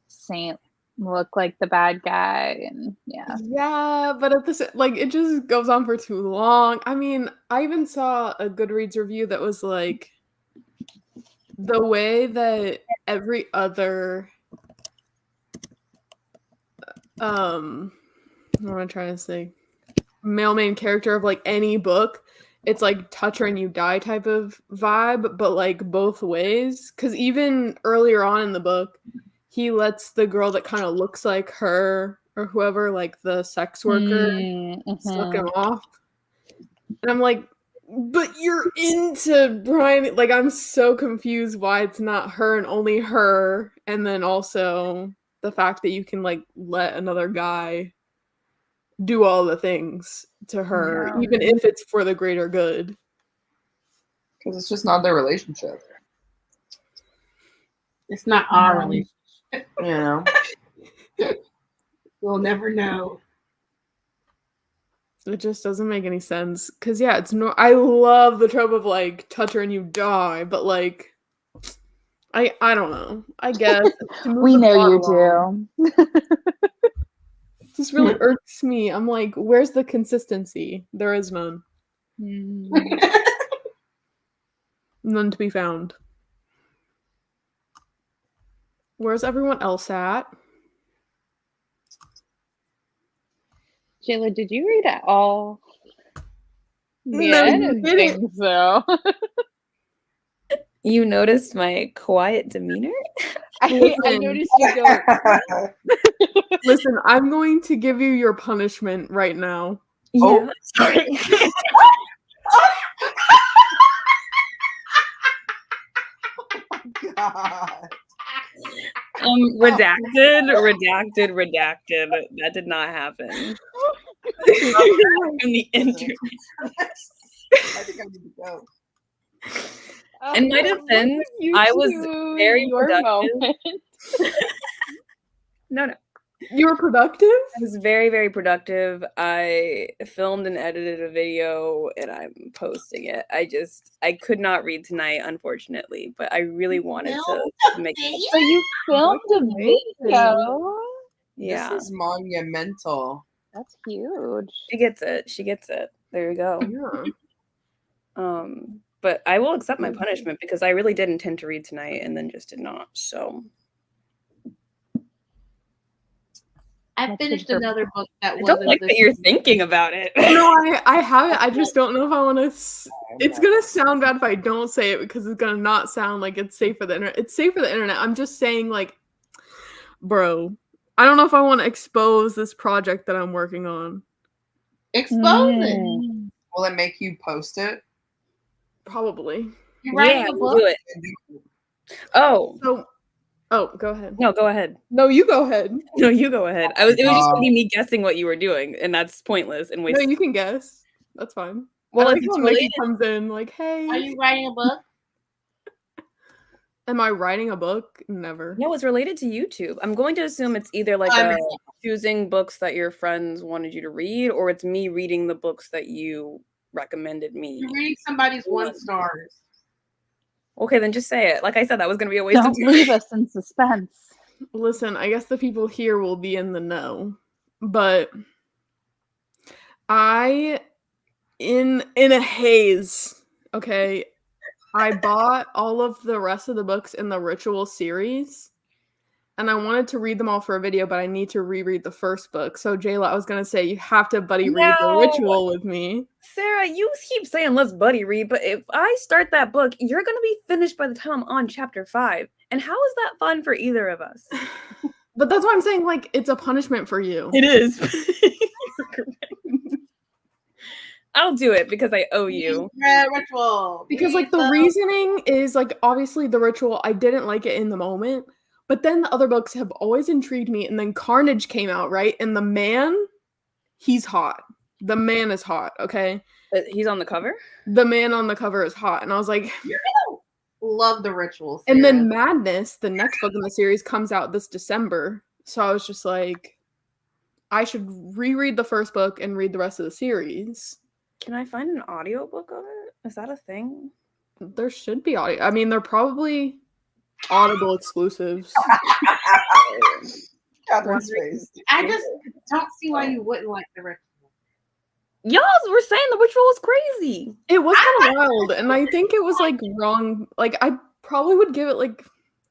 saint look like the bad guy, and yeah, but at the like it just goes on for too long. I mean, I even saw a Goodreads review that was like the way that every other what am I trying to say? Male main character of like any book, it's like touch her and you die type of vibe, but like both ways. Because even earlier on in the book, he lets the girl that kind of looks like her or whoever, like the sex worker, suck him off. And I'm like, but you're into Brian. Like, I'm so confused why it's not her and only her. And then also the fact that you can like let another guy do all the things to her, even if it's for the greater good. Because it's just not their relationship. It's not our relationship. You know? We'll never know. It just doesn't make any sense. Cause yeah, it's no. I love the trope of like touch her and you die, but like, I don't know. I guess we know you do. This really irks me. I'm like, where's the consistency? There is none. None to be found. Where's everyone else at? Jayla, did you read it all? No, I you didn't didn't. think so. You noticed my quiet demeanor? I Listen. noticed you go. Listen, I'm going to give you your punishment right now. Yeah. Sorry. God. Redacted. That did not happen. From the internet. I think I need to go. In my defense, I was very productive. No. You were productive? I was very, very productive. I filmed and edited a video and I'm posting it. I could not read tonight, unfortunately, but I really wanted to make it. So you filmed a video? Yeah. This is monumental. That's huge. She gets it. There you go. Yeah. But I will accept my punishment because I really did intend to read tonight and then just did not. So I finished another book that I wasn't. don't like that you're thinking about it. No, I have it. I just don't know if I want to. It's gonna sound bad if I don't say it because it's gonna not sound like it's safe for the internet. It's safe for the internet. I'm just saying, like, bro, I don't know if I want to expose this project that I'm working on. Expose it. Will it make you post it? Probably. You're writing a book? Do it. Oh. Go ahead. No, go ahead. No, you go ahead. No, you go ahead. It was just gonna be me guessing what you were doing, and that's pointless and No, wasting. you can guess. That's fine. Well, I if like it's when Nikki related, comes in, like, hey. Are you writing a book? Am I writing a book? Never. No, it's related to YouTube. I'm going to assume it's either like choosing books that your friends wanted you to read, or it's me reading the books that you recommended me. You're reading somebody's 1 stars. Okay, then just say it. Like I said, that was going to be a waste of Don't time. leave us in suspense. Listen, I guess the people here will be in the know, but I, in a haze, okay, I bought all of the rest of the books in the Ritual series, and I wanted to read them all for a video, but I need to reread the first book. So, Jayla, I was going to say, you have to buddy read the Ritual with me. Sarah, you keep saying let's buddy read, but if I start that book, you're going to be finished by the time I'm on chapter 5. And how is that fun for either of us? But that's why I'm saying, like, it's a punishment for you. It is. I'll do it because I owe you. Ritual. Because, like, the reasoning is, like, obviously the Ritual, I didn't like it in the moment, but then the other books have always intrigued me, and then Carnage came out, right? And the man, he's hot. The man is hot, okay? He's on the cover? The man on the cover is hot, and I was like... Love the Ritual. And then Madness, the next book in the series, comes out this December, so I was just like, I should reread the first book and read the rest of the series. Can I find an audiobook of it? Is that a thing? There should be audio. I mean, they're probably Audible exclusives. Catherine's face. I just don't see why you wouldn't like the Ritual. Y'all were saying the Ritual was crazy. It was kind of wild, and I think it was, like, wrong. Like, I probably would give it, like...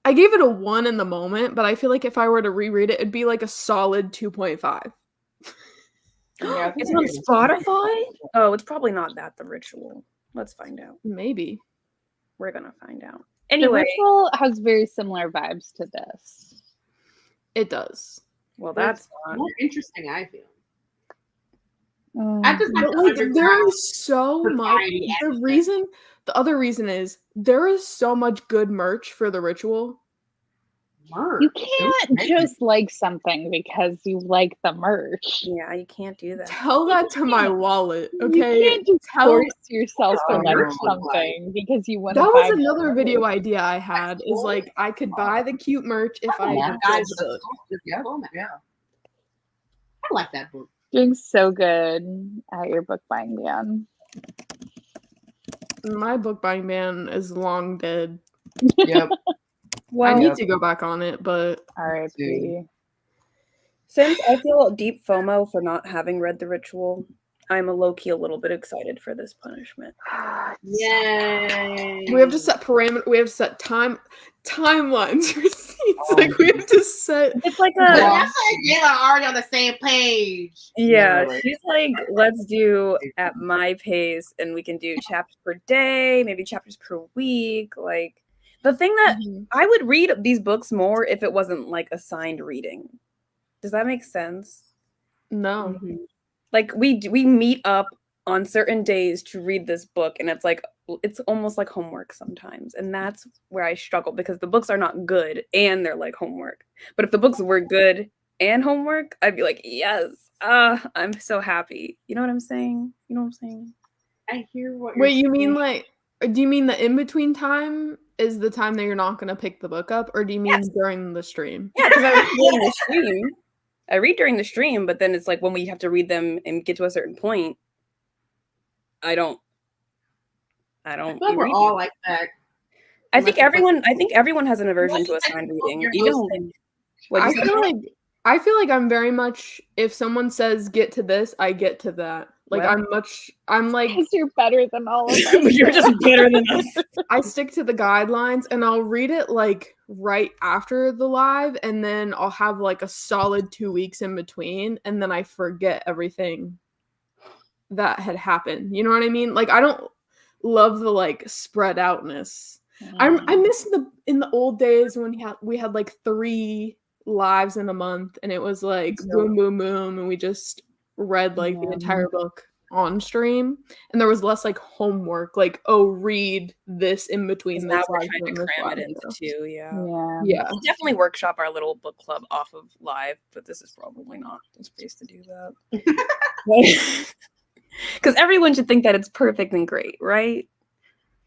I gave it a 1 in the moment, but I feel like if I were to reread it, it'd be, like, a solid 2.5. Yeah, it's on Spotify? Oh, it's probably not that, the Ritual. Let's find out. Maybe. We're gonna find out. The Anyway. Ritual has very similar vibes to this. It does. Well, that's more interesting, I feel. Mm. I just like there is so much. The other reason is there is so much good merch for the Ritual. Merch. You can't just like something because you like the merch. Yeah, you can't do that. Tell that to my wallet, okay? You can't just force yourself to like something because you want to. That was another video idea I had. Is like I could buy the cute merch if I Yeah. Yeah. I like that book. Doing so good at your book buying ban. My book buying ban is long dead. Yep. Well, I need to go back on it, but R.I.P. Since I feel deep FOMO for not having read the Ritual, I'm a low-key a little bit excited for this punishment. Yay! We have to set parameter. We have to set timelines for scenes. Like we have to set. It's like that's like Jayla already on the same page. Yeah, she's like, let's do at my pace, and we can do chapters per day, maybe chapters per week. Like the thing that I would read these books more if it wasn't like assigned reading. Does that make sense? No. Like we meet up on certain days to read this book, and it's almost like homework sometimes, and that's where I struggle because the books are not good and they're like homework. But if the books were good and homework, I'd be like, yes, I'm so happy. You know what I'm saying? You know what I'm saying? I hear what. Wait, you mean like? Do you mean the in between time is the time that you're not going to pick the book up, or do you mean during the stream? Yeah, because I read during the stream. I read during the stream, but then it's like when we have to read them and get to a certain point, I don't. We're all like that. I think everyone has an aversion to assigned reading. Even I feel like I'm very much, if someone says get to this, I get to that. Like I'm like because you're better than all of us. You're just better than us. I stick to the guidelines and I'll read it like right after the live, and then I'll have like a solid 2 weeks in between, and then I forget everything that had happened. You know what I mean? Like I don't love the like spread outness. I miss in the old days when we had like 3 lives in a month, and it was like boom boom boom, and we just read like the entire book on stream, and there was less like homework, like read this in between. Now we're trying to cram it into 2. Yeah. We'll definitely workshop our little book club off of live, but this is probably not the space to do that. Because everyone should think that it's perfect and great, right?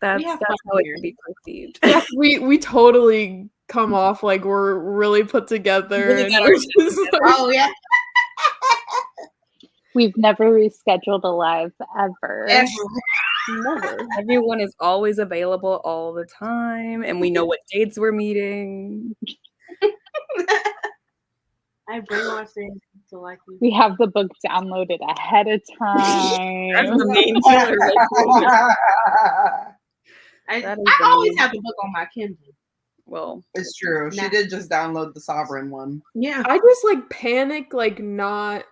That's have how fun it here. can be perceived. Yeah, we totally come off like we're really put together. Really and got we're our shit just like- Oh yeah. We've never rescheduled a live ever. Never. Everyone is always available all the time, and we know what dates we're meeting. I brainwashed him to like you. We have the book downloaded ahead of That's time. the main killer right I That is always the- have the book on my Kindle. Well, It's true. She Nah. did just download the Sovereign one. Yeah. I just like panic, like not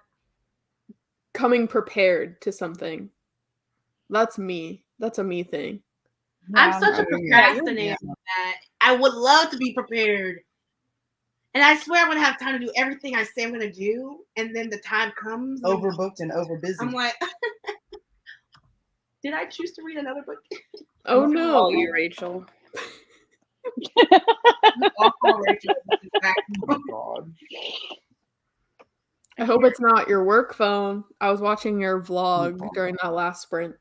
coming prepared to something. That's me. That's a me thing. I'm such a Oh, yeah. procrastinator that I would love to be prepared. And I swear I'm gonna have time to do everything I say I'm gonna do, and then the time comes. and Overbooked and overbusy. I'm like, did I choose to read another book? Oh I'll no. call you, Rachel. I'll call Rachel. Oh, God. I hope it's not your work phone. I was watching your vlog during that last sprint.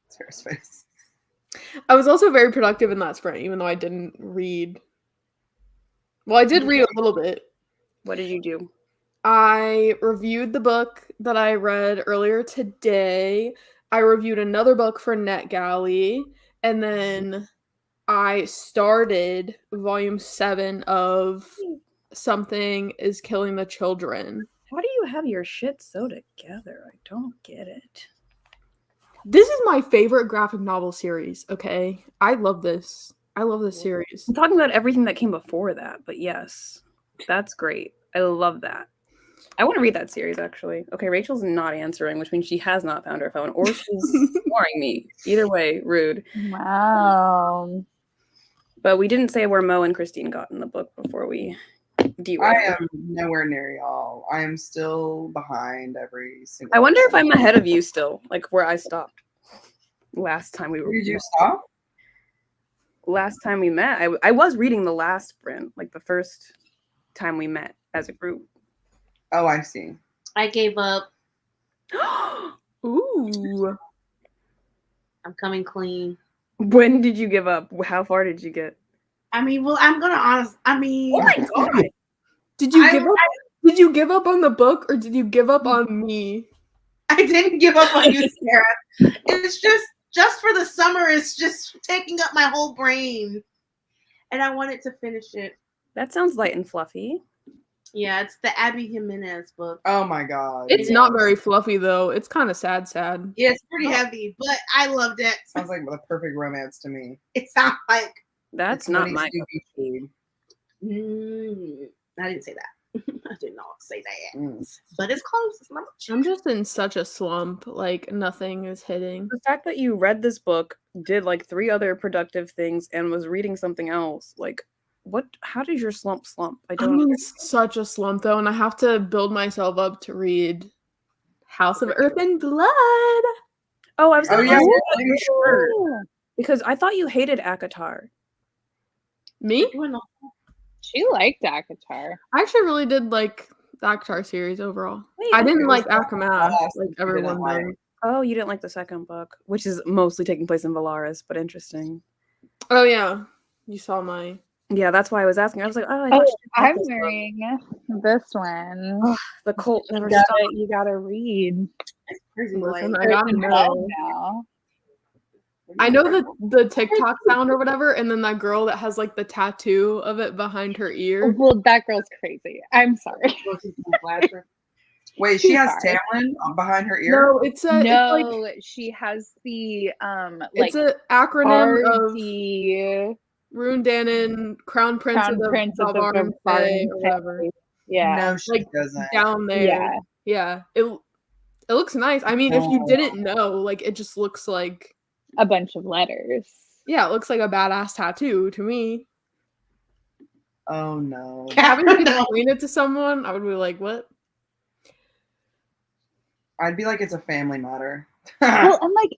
Sarah's face. I was also very productive in that sprint, even though I didn't read. Well, I did read a little bit. What did you do? I reviewed the book that I read earlier today. I reviewed another book for NetGalley, and then I started volume 7 of Something is Killing the Children. How do you have your shit so together? I don't get it. This is my favorite graphic novel series, okay? I love this. I love this series. I'm talking about everything that came before that, but yes, that's great. I love that. I want to read that series, actually. Okay, Rachel's not answering, which means she has not found her phone, or she's ignoring me. Either way, rude. Wow. But we didn't say where Mo and Christine got in the book before we derailed. I am nowhere near y'all. I am still behind every single. I wonder if person. I'm ahead of you still, like where I stopped last time we were. Did you stop? Last time we met, I was reading the last sprint, like the first time we met as a group. Oh, I see. I gave up. Ooh. I'm coming clean. When did you give up? How far did you get? I mean, well, I'm gonna honest. I mean, Oh my god! Did you give up? Did you give up on the book or did you give up on me? I didn't give up on you, Sarah. It's just for the summer. It's just taking up my whole brain, and I wanted to finish it. That sounds light and fluffy. Yeah, it's the Abby Jimenez book. Oh my God. It's not very fluffy though. It's kind of sad. Yeah, it's pretty heavy, but I loved it. Sounds like the perfect romance to me. It sounds like That's It's not Winnie my. Stoogie food. I didn't say that. I did not say that. Mm. But it's close. It's not much. I'm just in such a slump. Like nothing is hitting. The fact that you read this book, did like 3 other productive things, and was reading something else, like what? How did your slump? I don't. I'm in such a slump though, and I have to build myself up to read House of Earth and Blood. Oh, I was Oh gonna yeah, ask you you're about your shirt, because I thought you hated Akatar. Me? She liked Akatar. I actually really did like the Akatar series overall. Wait, I didn't was like Akamath badass like you everyone didn't like. does. Oh, you didn't like the second book, which is mostly taking place in Valaris, but interesting. Oh yeah, you saw my. Yeah, that's why I was asking. I was like, oh, I Oh, thought she liked I'm this book. wearing this one. Ugh, the cult never You stopped. gotta read. It's crazy. Listen, Like, I gotta Certain know. now. I know the TikTok sound or whatever, and then that girl that has like the tattoo of it behind her ear. Well, that girl's crazy. I'm sorry. Wait, she Too has far. Tamlin behind her ear? No, it's a No, it's like she has the it's like an acronym of RD Rune Danon, Crown Prince Crown of Prince of the Balvarn Fae, Balvarn or whatever. Fae. Yeah. No, she Like doesn't. down there. Yeah. Yeah. It looks nice. I mean, if you didn't know, like it just looks like A bunch of letters. yeah, it looks like a badass tattoo to me. Oh no. Having to explain it to someone, I would be like, what? I'd be like, it's a family matter. Well, and like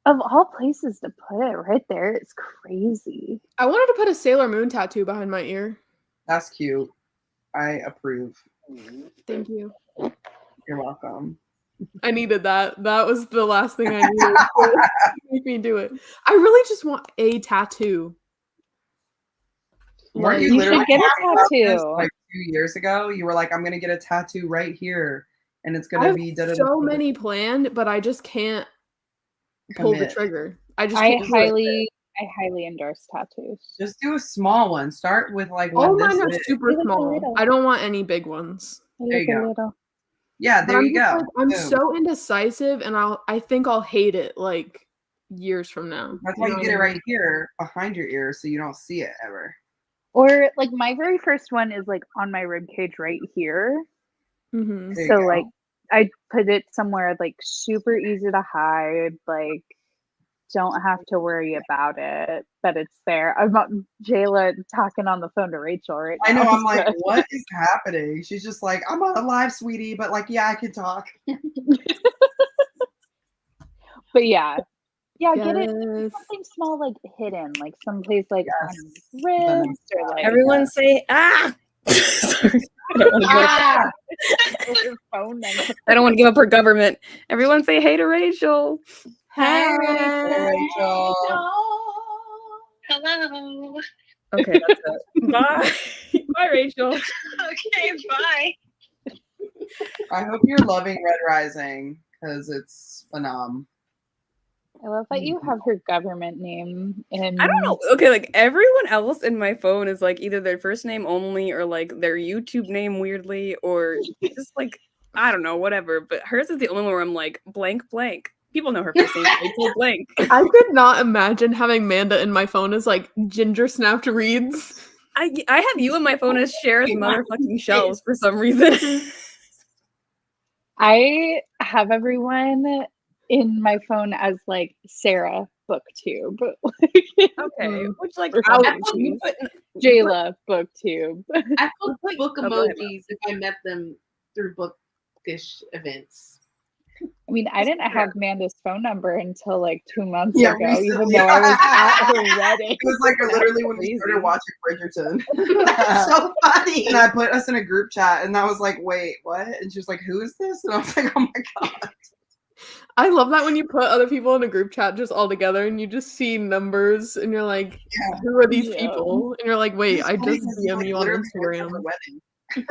of all places to put it right there, it's crazy. I wanted to put a Sailor Moon tattoo behind my ear. That's cute. I approve. Thank you. You're welcome. I needed that. That was the last thing I needed to make me do it. I really just want a tattoo. Weren't You should get a talking about this, tattoo. like 2 years ago? You were like, I'm gonna get a tattoo right here, and it's I gonna have be so many planned, but I just can't pull the Commit. trigger. I just I can't do it. highly endorse tattoos. Just do a small one. Start with like All one mine this are big. super Look a small. little. I don't want any big ones. There you Look a go. little. Yeah, But there I'm you just go. like, I'm Boom. so indecisive, and I think I'll hate it like years from now. That's why know you what get I it mean? right here behind your ear, so you don't see it ever. Or like my very first one is like on my rib cage right here. Mhm. There you So go. like I put it somewhere like super easy to hide, like don't have to worry about it, but it's there. I'm not Jayla talking on the phone to Rachel right I now. know. I'm like, so- what is happening? She's just like, I'm on a live, sweetie, but like, yeah, I can talk. But yeah. Yeah, get it Yes. something small like hidden, like someplace like Yes. on your wrist or like Everyone say ah. Sorry. Ah! your phone number. I don't want to give up her government. Everyone say hey to Rachel. Hey, Hi. Rachel. Hello. Okay, that's it. Bye. Bye, Rachel. Okay, bye. I hope you're loving Red Rising because it's phenom. I love that you have her government name in I don't know. Okay, like everyone else in my phone is like either their first name only or like their YouTube name weirdly or just like I don't know, whatever. But hers is the only one where I'm like blank blank. People know her first name, Rachel blank. I could not imagine having Manda in my phone as like ginger snapped reads. I have you in my phone as Cher's motherfucking shells for some reason. I have everyone in my phone as like Sarah Booktube. Okay, which like For how some you reason. put Jayla Booktube. I put book whatever. emojis if I met them through bookish events. I mean, I didn't have Amanda's phone number until like 2 months Yeah, ago, even recently. though I was at her wedding. It was like literally when we Crazy. started watching Bridgerton. That's so funny. And I put us in a group chat, and I was like, wait, what? And she was like, who is this? And I was like, oh my God. I love that when you put other people in a group chat just all together and you just see numbers and you're like, Yeah. who are these Yeah. people? And you're like, wait, I just DM you on literally went to Instagram. the wedding.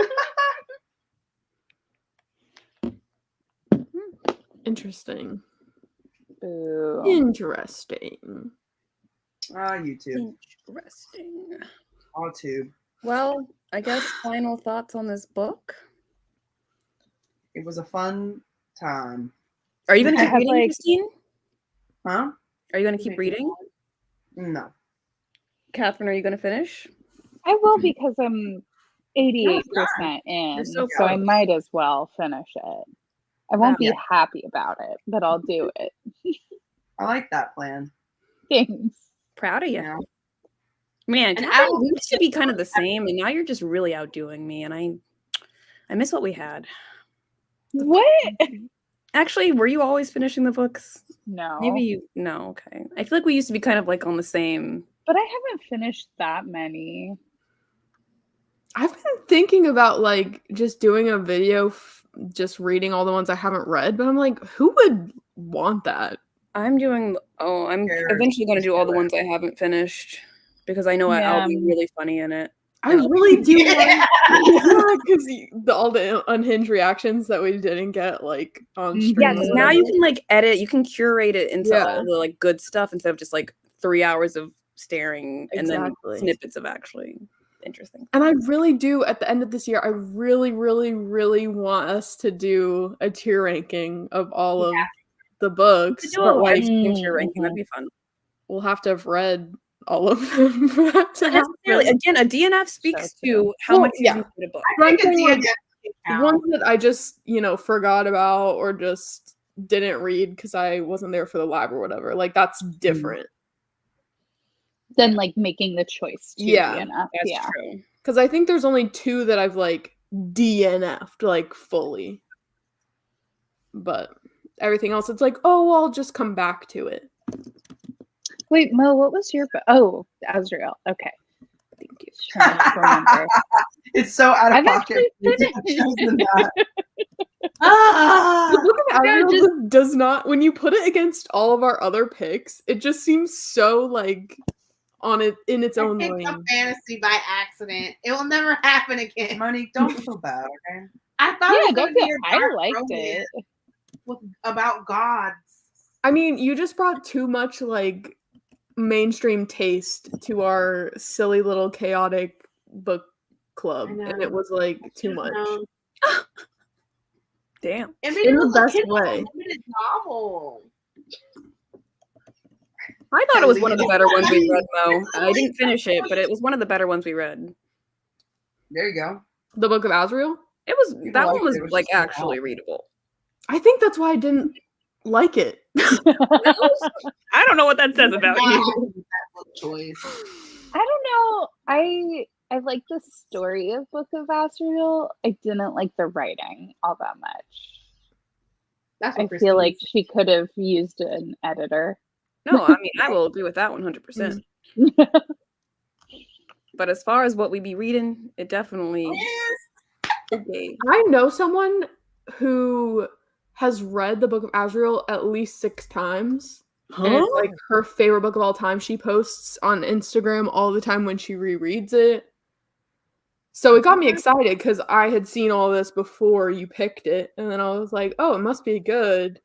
Interesting. Boo. Interesting. YouTube. Interesting. On tube. Well, I guess final thoughts on this book. It was a fun time. Are you gonna I keep have, reading, like- Christine? Huh? Are you gonna keep reading? No. Catherine, are you gonna finish? I will because I'm 88% in, You're so so I close. might as well finish it. I won't be Yeah. happy about it, but I'll do it. I like that plan. Thanks. Proud of you. Yeah. Man, And Catherine, I- we used to be kind of the same, and now you're just really outdoing me, and I miss what we had. What? Actually, were you always finishing the books? No. Maybe you. No, okay. I feel like we used to be kind of like on the same. But I haven't finished that many. I've been thinking about like just doing a video, just reading all the ones I haven't read, but I'm like, who would want that? I'm doing. Oh, I'm Sure. eventually going to do all the ones I haven't finished because I know I'll be Yeah. really funny in it. I really do want because all the unhinged reactions that we didn't get like on stream. Yeah, or because now you whatever. can like edit, you can curate it into Yeah. all the like good stuff instead of just like 3 hours of staring and Exactly. then snippets of actually interesting. And I really do, at the end of this year, I really, really, really want us to do a tier ranking of all of the books. Do a But live like, stream tier ranking, that'd be fun. we'll have to have read all of them. for that to Not necessarily. happen. Again, a DNF speaks So to how Well, much yeah. you read a book. But I'm I think saying, like, a ones that I just, forgot about or just didn't read because I wasn't there for the lab or whatever. Like, that's different. Then like making the choice to Yeah, DNF. That's Yeah. true. Because I think there's only 2 that I've, like, DNF'd, like, fully. But everything else, it's like, oh, I'll just come back to it. Wait, Mo, what was your Oh, Azrael. Okay. Thank you. Trying to remember. It's so out of I've pocket. actually You could have chosen that. Ah! The Book of Yeah, Azrael just- just does not. When you put it against all of our other picks, it just seems so like on it in its I own picked a lane. fantasy by accident. It will never happen again. Monique, don't feel bad, okay? I thought it Yeah, was don't gonna be feel. a I dark liked romance it. about gods. I mean, you just brought too much like mainstream taste to our silly little chaotic book club, I know. and it was like too much. Damn. I mean, In it the was a best Kindle way. Unlimited novel. I thought it was one of the better ones we read, Mo. I didn't finish it, but it was one of the better ones we read. There you go. The Book of Azrael? It was People that liked one was it. It was like just so actually long. readable. I think that's why I didn't like it. I don't know what that says about Not you. happy with that book choice. I don't know. I like the story of Book of Azrael. I didn't like the writing all that much. That's I what feel like Christine she could have used an editor. No, I mean I will agree with that 100%. But as far as what we be reading, it definitely okay. I know someone who has read the Book of Azrael at least 6 times. And it's like her favorite book of all time. She posts on Instagram all the time when she rereads it. So it got me excited because I had seen all this before you picked it. And then I was like, oh, it must be good.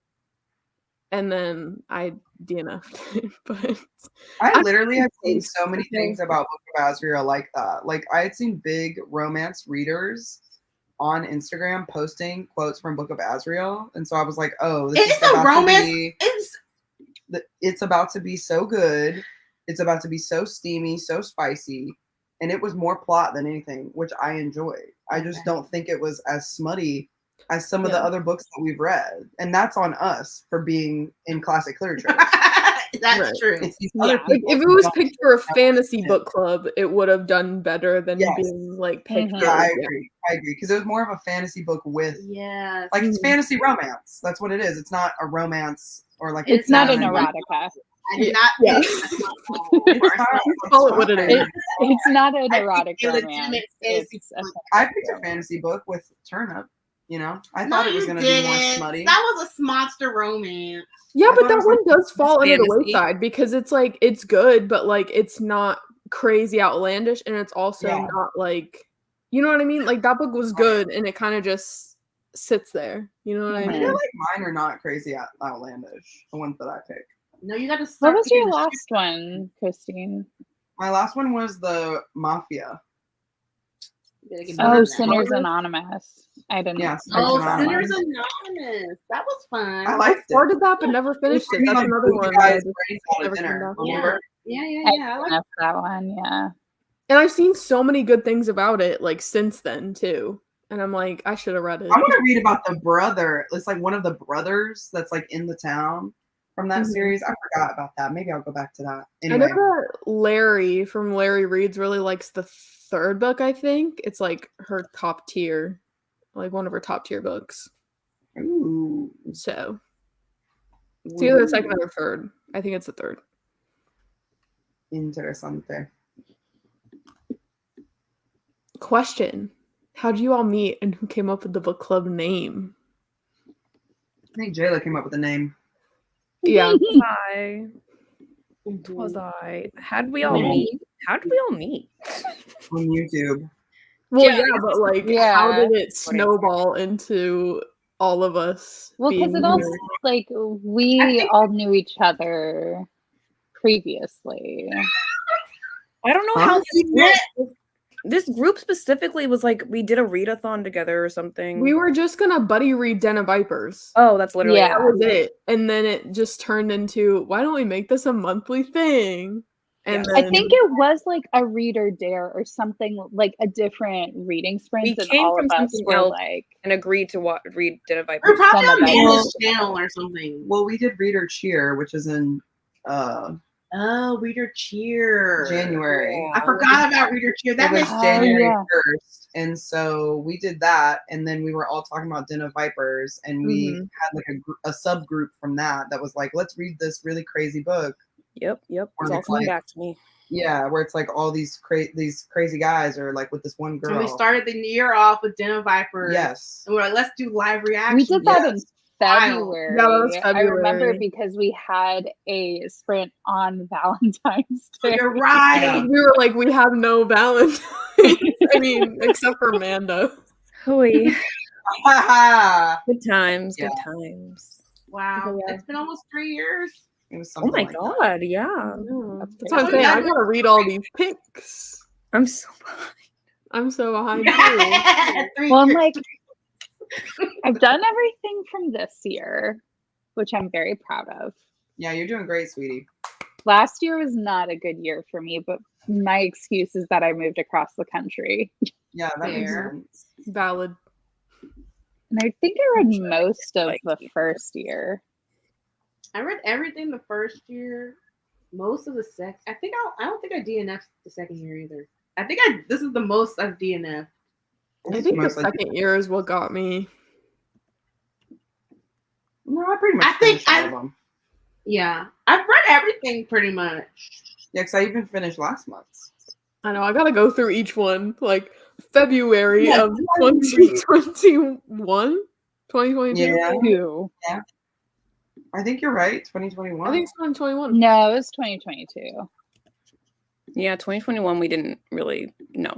And then I DNF'd it. But I literally have seen so many things about Book of Azrael like that. Like I had seen big romance readers on Instagram posting quotes from Book of Azrael, and so I was like, "Oh, this It's is a about romance. to be. It's about to be so good. It's about to be so steamy, so spicy." And it was more plot than anything, which I enjoyed. I just don't think it was as smutty as some of the other books that we've read, and that's on us for being in classic literature. That's true. It's these other like, people if it who was don't picked for a fantasy it. book club, it would have done better than Yes. being like picked. Yeah, I agree. I agree because it was more of a fantasy book with Yes. like it's fantasy romance. That's what it is. It's not a romance or like It's not an fantasy. erotica. I did not Yeah. pick a smart novel or a smart Call it what it is. It's not an I erotic picked a romance. legitimate fantasy It's a book. I picked a fantasy book with Turnip. You know, I thought it was going to be more smutty. That was a monster romance. Yeah, I but thought it that was one like does fall under the fantasy. wayside because it's like it's good, but like it's not crazy outlandish, and it's also Yeah. not like you know what I mean. Like that book was good, and it kind of just sits there. You know what I I mean? feel like mine are not crazy outlandish. The ones that I picked. No, you got to What start. was your picking the last one, Christine? My last one was the Mafia. shit. Oh, Sinners Anonymous. I didn't. Yeah, Oh, Anonymous. Sinners Anonymous. That was fun. I liked it. Started that, but never finished it. It That's like another blew one. you that I guys' just brains out never at came dinner. back to. Yeah. Yeah. I like That's that one. Yeah. And I've seen so many good things about it, like since then too. And I'm like, I should have read it. I want to read about the brother. It's like one of the brothers that's like in the town from that Mhm. series. I forgot about that. Maybe I'll go back to that. I know Anyway, that Larry from Larry Reads really likes the 3rd book, I think. It's like her top tier, like one of her top tier books. ooh, So it's either the 2nd or 3rd. I think it's the 3rd. Interesante. Question. How did you all meet and who came up with the book club name? I think Jayla came up with the name. Yeah. Was I? How did we all meet? How did we all meet? On YouTube. Well, Yeah, yeah, but like, how did it snowball into all of us? Well, because being it all here? like we all knew each other previously. I don't know Huh? how this group specifically was like we did a readathon together or something. We were just gonna buddy read Den of Vipers. Oh, that's literally Yeah. That was it. And then it just turned into, why don't we make this a monthly thing? And I then, think it was like a reader dare or something, like a different reading sprint, We and came all from of us something were else. like, and agreed to read Den of We're Vipers. probably on Son of a- Manda's channel or something. Well, we did Reader Cheer, which is in Oh, Reader Cheer. January. I forgot about Reader Cheer. That It was makes Oh, January yeah. 1st. And so we did that. And then we were all talking about Den of Vipers. And we Mhm. had like a subgroup from that was like, let's read this really crazy book. Yep. Or It's all it's coming like- back to me. Yeah, where it's like all these crazy guys are like with this one girl. So we started the year off with Den of Vipers. Yes. And we're like, let's do live reaction. We did that in Wild. February. Yeah, that was I remember February. because we had a sprint on Valentine's Day. You're right. Yeah. We were like, we have no Valentine's. I mean, except for Amanda. Hooey. Haha. Good times. Yeah. Good times. Wow. Yeah. It's been almost 3 years. It was Oh something my like that. god, yeah. That's what I'm saying. I gotta read all these pics. I'm so behind. I'm so behind too. 3 Well, I'm years. like, I've done everything from this year, which I'm very proud of. Yeah, you're doing great, sweetie. Last year was not a good year for me, but my excuse is that I moved across the country. Yeah, that makes Fair. sense. Valid. And I think I read most of the first year. I read everything the first year, most of the second. I don't think I DNF'd the second year either. I think this is the most I've DNF'd. I think the second year is what got me. No, I pretty much I think finished all of them. Yeah, I've read everything pretty much. Yeah, because I even finished last month's. I know, I gotta go through each one. Like February Yeah, of 2021? 2022? Yeah, Two. I think you're right. 2021. I think it's 2021. No, it was 2022. Yeah, 2021 we didn't really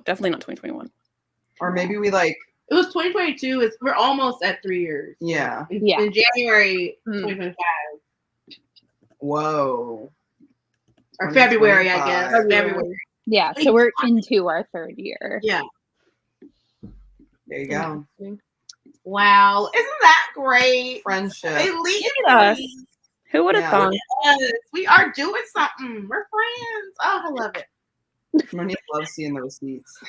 definitely not 2021. Or maybe we like. It was 2022. We're almost at 3 years. Yeah. Yeah. In January 2025. Whoa. Or February, I guess. 2025. February. Yeah, so we're into our third year. Yeah. There you go. Wow. Isn't that great? Friendship. Elite. Us. Who would have Yeah. thought? Yes, we are doing something. We're friends. Oh, I love it. Monique loves seeing the receipts.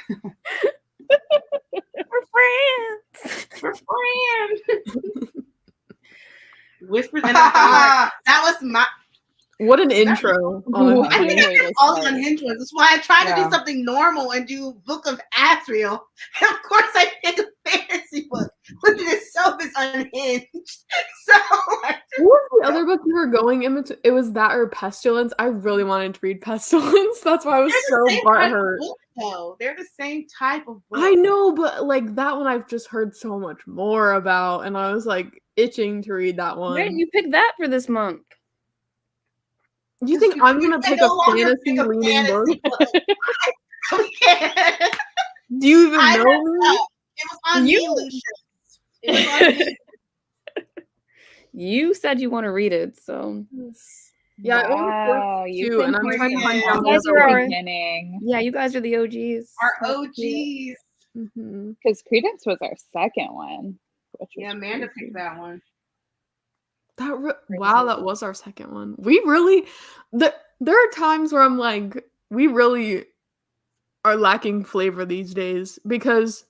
We're friends. We're friends. Whispers in our heart. That was my. What an intro. What I a think way to all start. unhinged ones. That's why I tried to Yeah. do something normal and do Book of Asriel. And of course, I picked a fantasy book, which in itself is unhinged. So, What was the other book you were going in between? It was that or Pestilence. I really wanted to read Pestilence. That's why I was they're so the same type of butthurt. book, though. They're the same type of book. I know, but like that one I've just heard so much more about, and I was like itching to read that one. Why didn't you pick that for this month? Do you think I'm gonna can pick no a longer fantasy pick a leaning book? fantasy book. We can't. Do you even I know messed me? up. It was on You- me, Lucius. It was on me. You said you want to read it, so Yeah, I Wow, only you've two, been and I'm trying to hunt Yeah. down You guys the are other our- one. beginning. yeah, you guys are the OGs. Our OGs. Mhm. Because Credence was our second one. Which was Yeah, Amanda crazy. picked that one. Wow, that was our second one. We really, there are times where I'm like, we really are lacking flavor these days because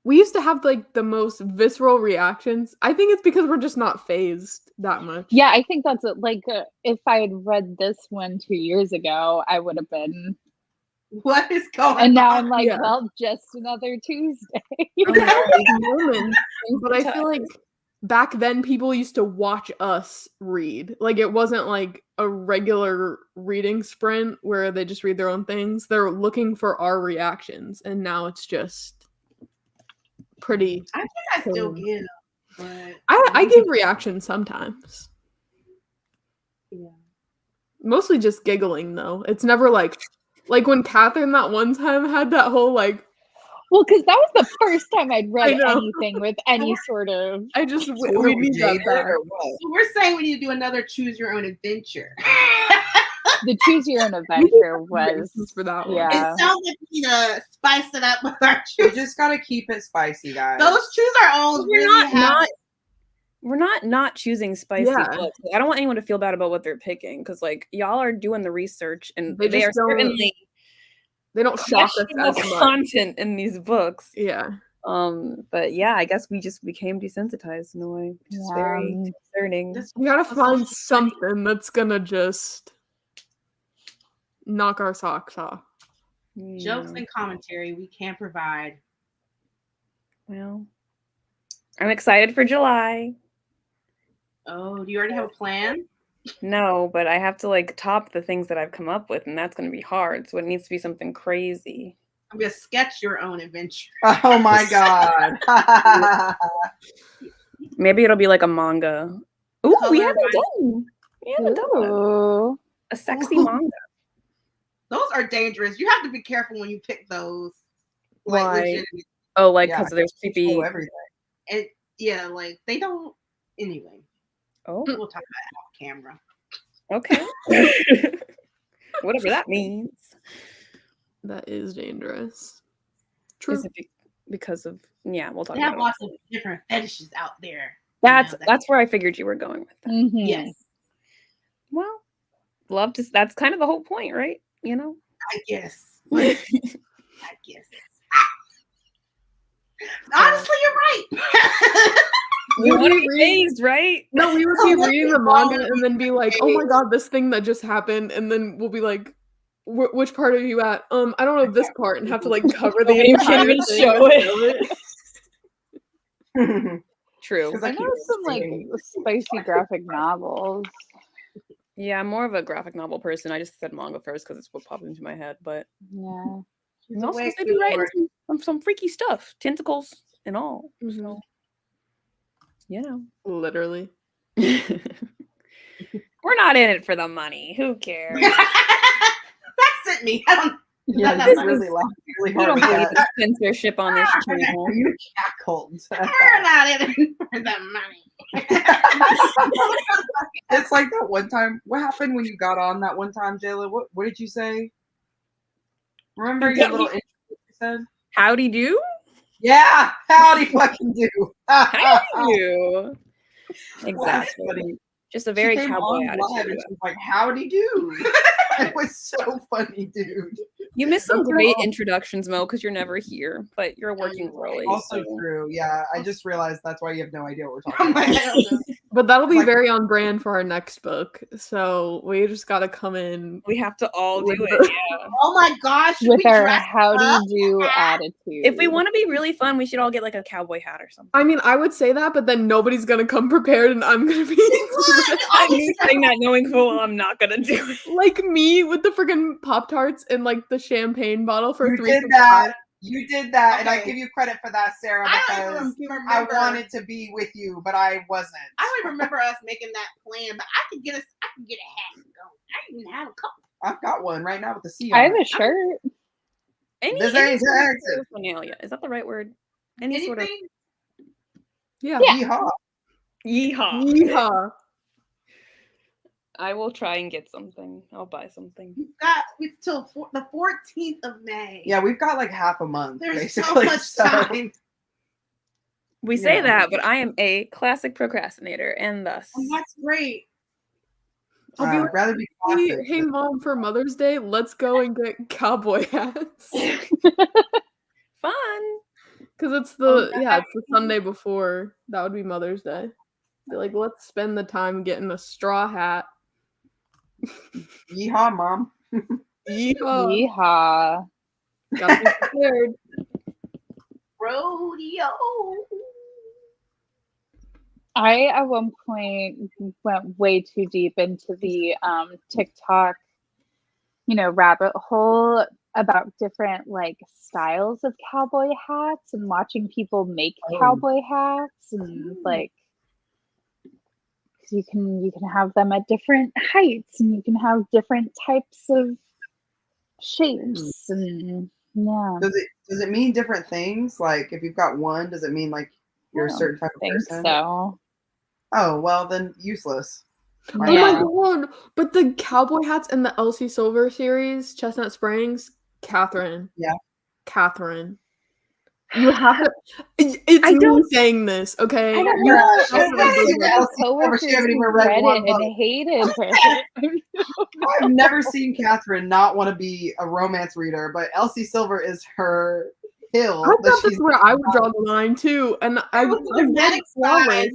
we used to have like the most visceral reactions. I think it's because we're just not phased that much. Yeah, I think that's it. Like, if I had read this one 2 years ago, I would have been. What is going on? And now I'm like, Yeah. well, just another Tuesday. Moments, but I feel like back then people used to watch us read. Like it wasn't like a regular reading sprint where they just read their own things. They're looking for our reactions, and now it's just pretty. I think I still cool. give, but I give reactions sometimes. yeah. Mostly just giggling though. It's never like when Catherine that one time had that whole like Well, because that was the first time I'd read know. anything with any sort of. I just So we were need that jaded back. or what? So we're saying we need to do another choose your own adventure. The Choose Your Own Adventure was. For that one. Yeah. It sounds like we need to spice it up with our We choose. just gotta keep it spicy, guys. Those choose our own. We're Really have. we're not choosing spicy Yeah. books. I don't want anyone to feel bad about what they're picking because like y'all are doing the research and They they are just don't certainly They don't shock us questionable as much. content in these books. Yeah. But yeah, I guess we just became desensitized in a way, which is very concerning. This- We gotta find something that's gonna just knock our socks off. Jokes and commentary we can provide. Well, I'm excited for July. Oh, do you already have a plan? No, but I have to like top the things that I've come up with, and that's going to be hard. So it needs to be something crazy. I'm gonna sketch your own adventure. Oh my god. Maybe it'll be like a manga. Ooh, we Color haven't by- done. We haven't done one. Ooh. A sexy manga. Those are dangerous. You have to be careful when you pick those. Like Why? legitimately. Oh, like Yeah, because there's creepy. Oh, everything. And yeah, like they don't anyway. Oh, We'll talk about it off camera. okay. Whatever that means. That is dangerous. True. Is it because of we'll talk They about have it. lots of different fetishes out there. That's where I figured you were going with that. Mhm. Yes, Well, love to. That's kind of the whole point, right? You know. I guess. I guess. Honestly, you're right. We want to be reading- raised, right? No, we would be reading the manga and then be like, "Oh my god, this thing that just happened," and then we'll be like, "Which part are you at?" I don't know this part, and have to like cover the You entire can't even thing show to it. show it. True. 'Cause I keep know some like seeing- spicy graphic novels. Yeah, I'm more of a graphic novel person. I just said manga first because it's what popped into my head. But Yeah. She's I'm also awake, supposed to be writing Lord. some freaky stuff, tentacles and all. Mhm. So, you know, Literally. we're not in it for the money. Who cares? That sent me. I don't. Yeah, This you really laughed really We hard don't with believe that. in censorship on this channel. You cackled. We're not in it for the money. It's like that one time. What happened when you got on that one time, Jayla? What did you say? Remember your little intro you said? Howdy do? Yeah, howdy fucking do. Howdy do. That's Exactly. funny. Just a very She came cowboy on live attitude. and she was like, howdy do. It was so funny, dude. You missed some That's great all. introductions, Mo, because you're never here, but you're working early. Also so- true. Yeah, I just realized that's why you have no idea what we're talking about. I don't know. But that'll be Like- very on brand for our next book. So we just gotta come in. We have to all do With it. the- Yeah. Oh my gosh! should With we our dress howdy up? do attitude. If we want to be really fun, we should all get like a cowboy hat or something. I mean, I would say that, but then nobody's gonna come prepared, and I'm gonna be Me saying that knowing full well I'm not gonna do it. like me with the freaking Pop Tarts and like the champagne bottle for You $3. did that. You did that, and I Okay. give you credit for that, Sarah, I don't because even I remember. wanted to be with you, but I wasn't. I don't even remember us making that plan, but I could get a hat going. I even have a couple. I've got one right now with the C on I have it. a shirt. This Any ain't sort of Texas. paraphernalia. Is that the right word? Any sort of Anything? Yeah. Yeehaw. yeehaw. Yeehaw. I will try and get something. I'll buy something. It's till the 14th of May. Yeah, we've got like half a month, There's so basically. much time. We You say know. that, but I am a classic procrastinator, and thus And that's great. I'll be I'd like, rather be Hey, classic. hey, Mom, for Mother's Day, let's go and get cowboy hats. fun. Because it's Oh, it's the Sunday before. That would be Mother's Day. Be like, let's spend the time getting a straw hat. Yeehaw, Mom. Yeehaw. Yeehaw. Gotta be prepared. Rodeo. I at one point went way too deep into the TikTok, rabbit hole about different like styles of cowboy hats and watching people make Oh. cowboy hats and like 'cause you can have them at different heights and you can have different types of shapes and yeah. Does it mean different things? Like if you've got one, does it mean like you're a certain type of I think person? so. Oh well, then useless. Oh my Yeah. god! But the cowboy hats in the Elsie Silver series, Chestnut Springs, Catherine. Yeah. Catherine. You have to. It's I me don't- saying this, okay? I don't You know. have to I've never do seen that. that. Elsie Silver, Coworkers she haven't even who read read one it book. and hated her. I've never seen Catherine not want to be a romance reader, but Elsie Silver is her hill. I that thought that's she's where I would draw the line too, and I What's the read dramatic Flawless. side?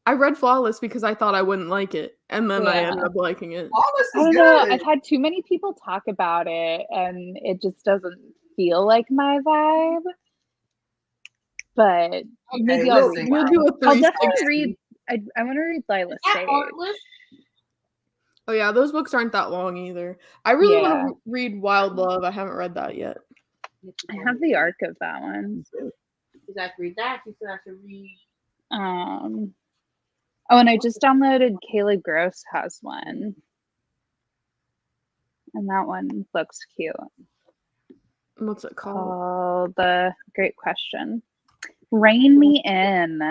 I read Flawless because I thought I wouldn't like it, and then I Yeah. ended up liking it. Flawless I is don't know. good. I've had too many people talk about it, and it just doesn't feel like my vibe. But maybe I'll we'll read. see. We'll do a I'll 360. definitely read. I want to read Lila At Sage. Heartless? Oh yeah, those books aren't that long either. I really Yeah. want to read Wild Love. I haven't read that yet. I have the arc of that one. You guys read that? You said I should read. Oh, and I just downloaded Kayla Gross has one. And that one looks cute. What's it called? Called The Great Question. Rein Me In.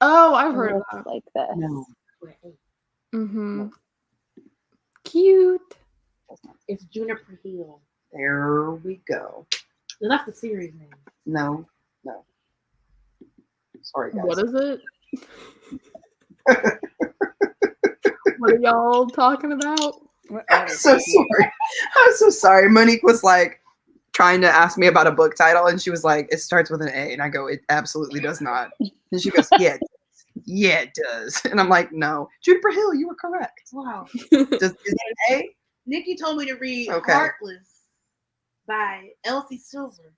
Oh, I've heard of Looks that. like this. No. Mm-hmm. Cute. It's Juniper Hill. There we go. That's the series name. No. Sorry, guys. What is it? What are y'all talking about? I'm so sorry. I'm so sorry. Monique was like trying to ask me about a book title, and she was like, "It starts with an A," and I go, "It absolutely does not." And she goes, "Yeah, it does. Yeah, it does." And I'm like, "No, Juniper Hill, you were correct." Wow. Is it an A? Nikki told me to read Okay. Heartless by Elsie Silver.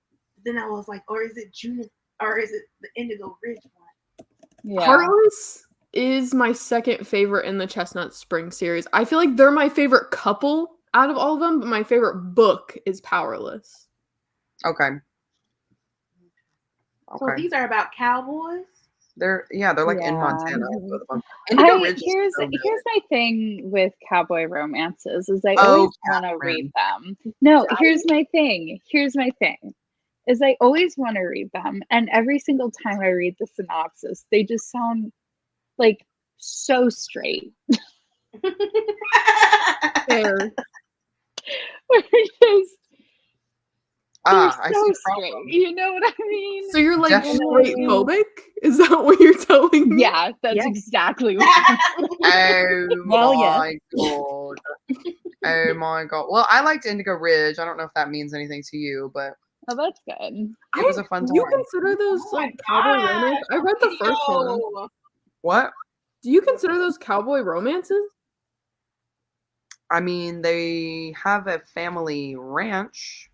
Then I was like, or is it Juniper? Or is it the Indigo Ridge one? Yeah. Heartless is my second favorite in the Chestnut Spring series. I feel like they're my favorite couple out of all of them, but my favorite book is Powerless. Okay. So these are about cowboys. They're like in Yeah. Montana. both of them. Indigo Ridge is Here's so good. my thing with cowboy romances is I Oh, always want to read them. No, here's my thing. Is I always want to read them, and every single time I read the synopsis, they just sound like so straight. Fair. They're I so see straight. problem. You know what I mean? So you're like Definitely. straight phobic? Is that what you're telling me? Yeah, that's Yes. exactly what Oh Well, yeah. my god. Oh my god. Well, I liked Indigo Ridge. I don't know if that means anything to you, but Oh, that's good. it was a fun Do you time. consider those like cowboy romance? I read the first one. What? Do you consider those cowboy romances? I mean, they have a family ranch.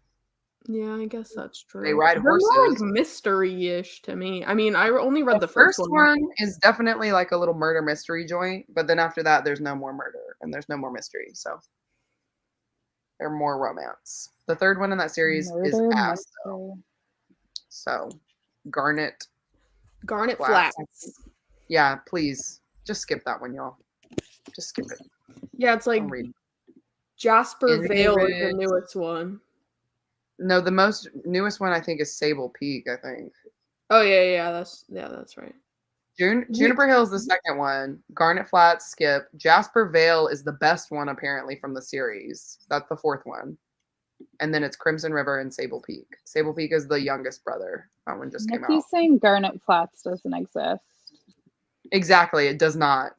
Yeah, I guess that's true. They ride They're more horses. like mystery-ish to me. I mean, I only read The the first first one. one is definitely like a little murder mystery joint, but then after that, there's no more murder and there's no more mystery. So they're more romance. The third one in that series is Murder ass, though. mystery. So Garnet Garnet Flats. Flats. Yeah, please just skip that one, y'all. Just skip it. Yeah, it's like I'm reading. Jasper Indigo Vale is the Ridge. newest one. No, the most newest one I think is Sable Peak. I think Oh yeah, that's right. Juniper Hill is the second one. Garnet Flats, skip. Jasper Vale is the best one apparently from the series. That's the fourth one. And then it's Crimson River and Sable Peak. Sable Peak is the youngest brother. That one just came out. Nikki's saying Garnet Flats doesn't exist. Exactly, it does not.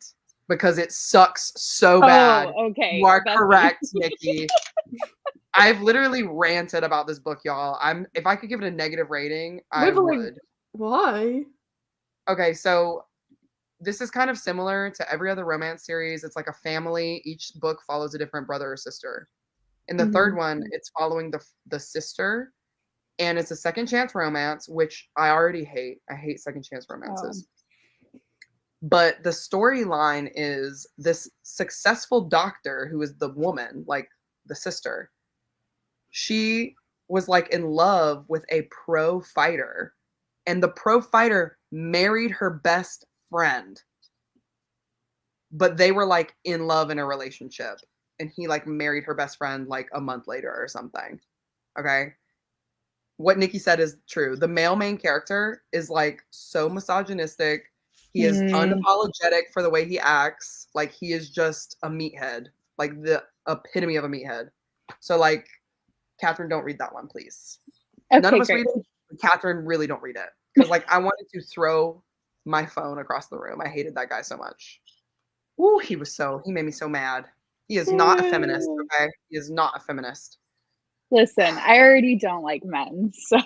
Because it sucks so bad. Oh, okay. You are That's correct, Nikki. I've literally ranted about this book, y'all. If I could give it a negative rating, I Wait, but, like, would. Why? Okay, so this is kind of similar to every other romance series. It's like a family. Each book follows a different brother or sister. In the third one, it's following the sister, and it's a second chance romance, which I already hate. I hate second chance romances. But the storyline is this successful doctor who is the woman, like the sister. She was like in love with a pro fighter, and the pro fighter married her best friend. But they were like in love in a relationship, and he like married her best friend like a month later or something. Okay. What Nikki said is true. The male main character is like so misogynistic. He is unapologetic for the way he acts. Like he is just a meathead, like the epitome of a meathead. So like, Catherine, don't read that one, please. Okay, None of us great. read it. Catherine, really don't read it. Because like I wanted to throw my phone across the room. I hated that guy so much. Ooh, he made me so mad. He is not a feminist, okay? He is not a feminist. Listen, I already don't like men, so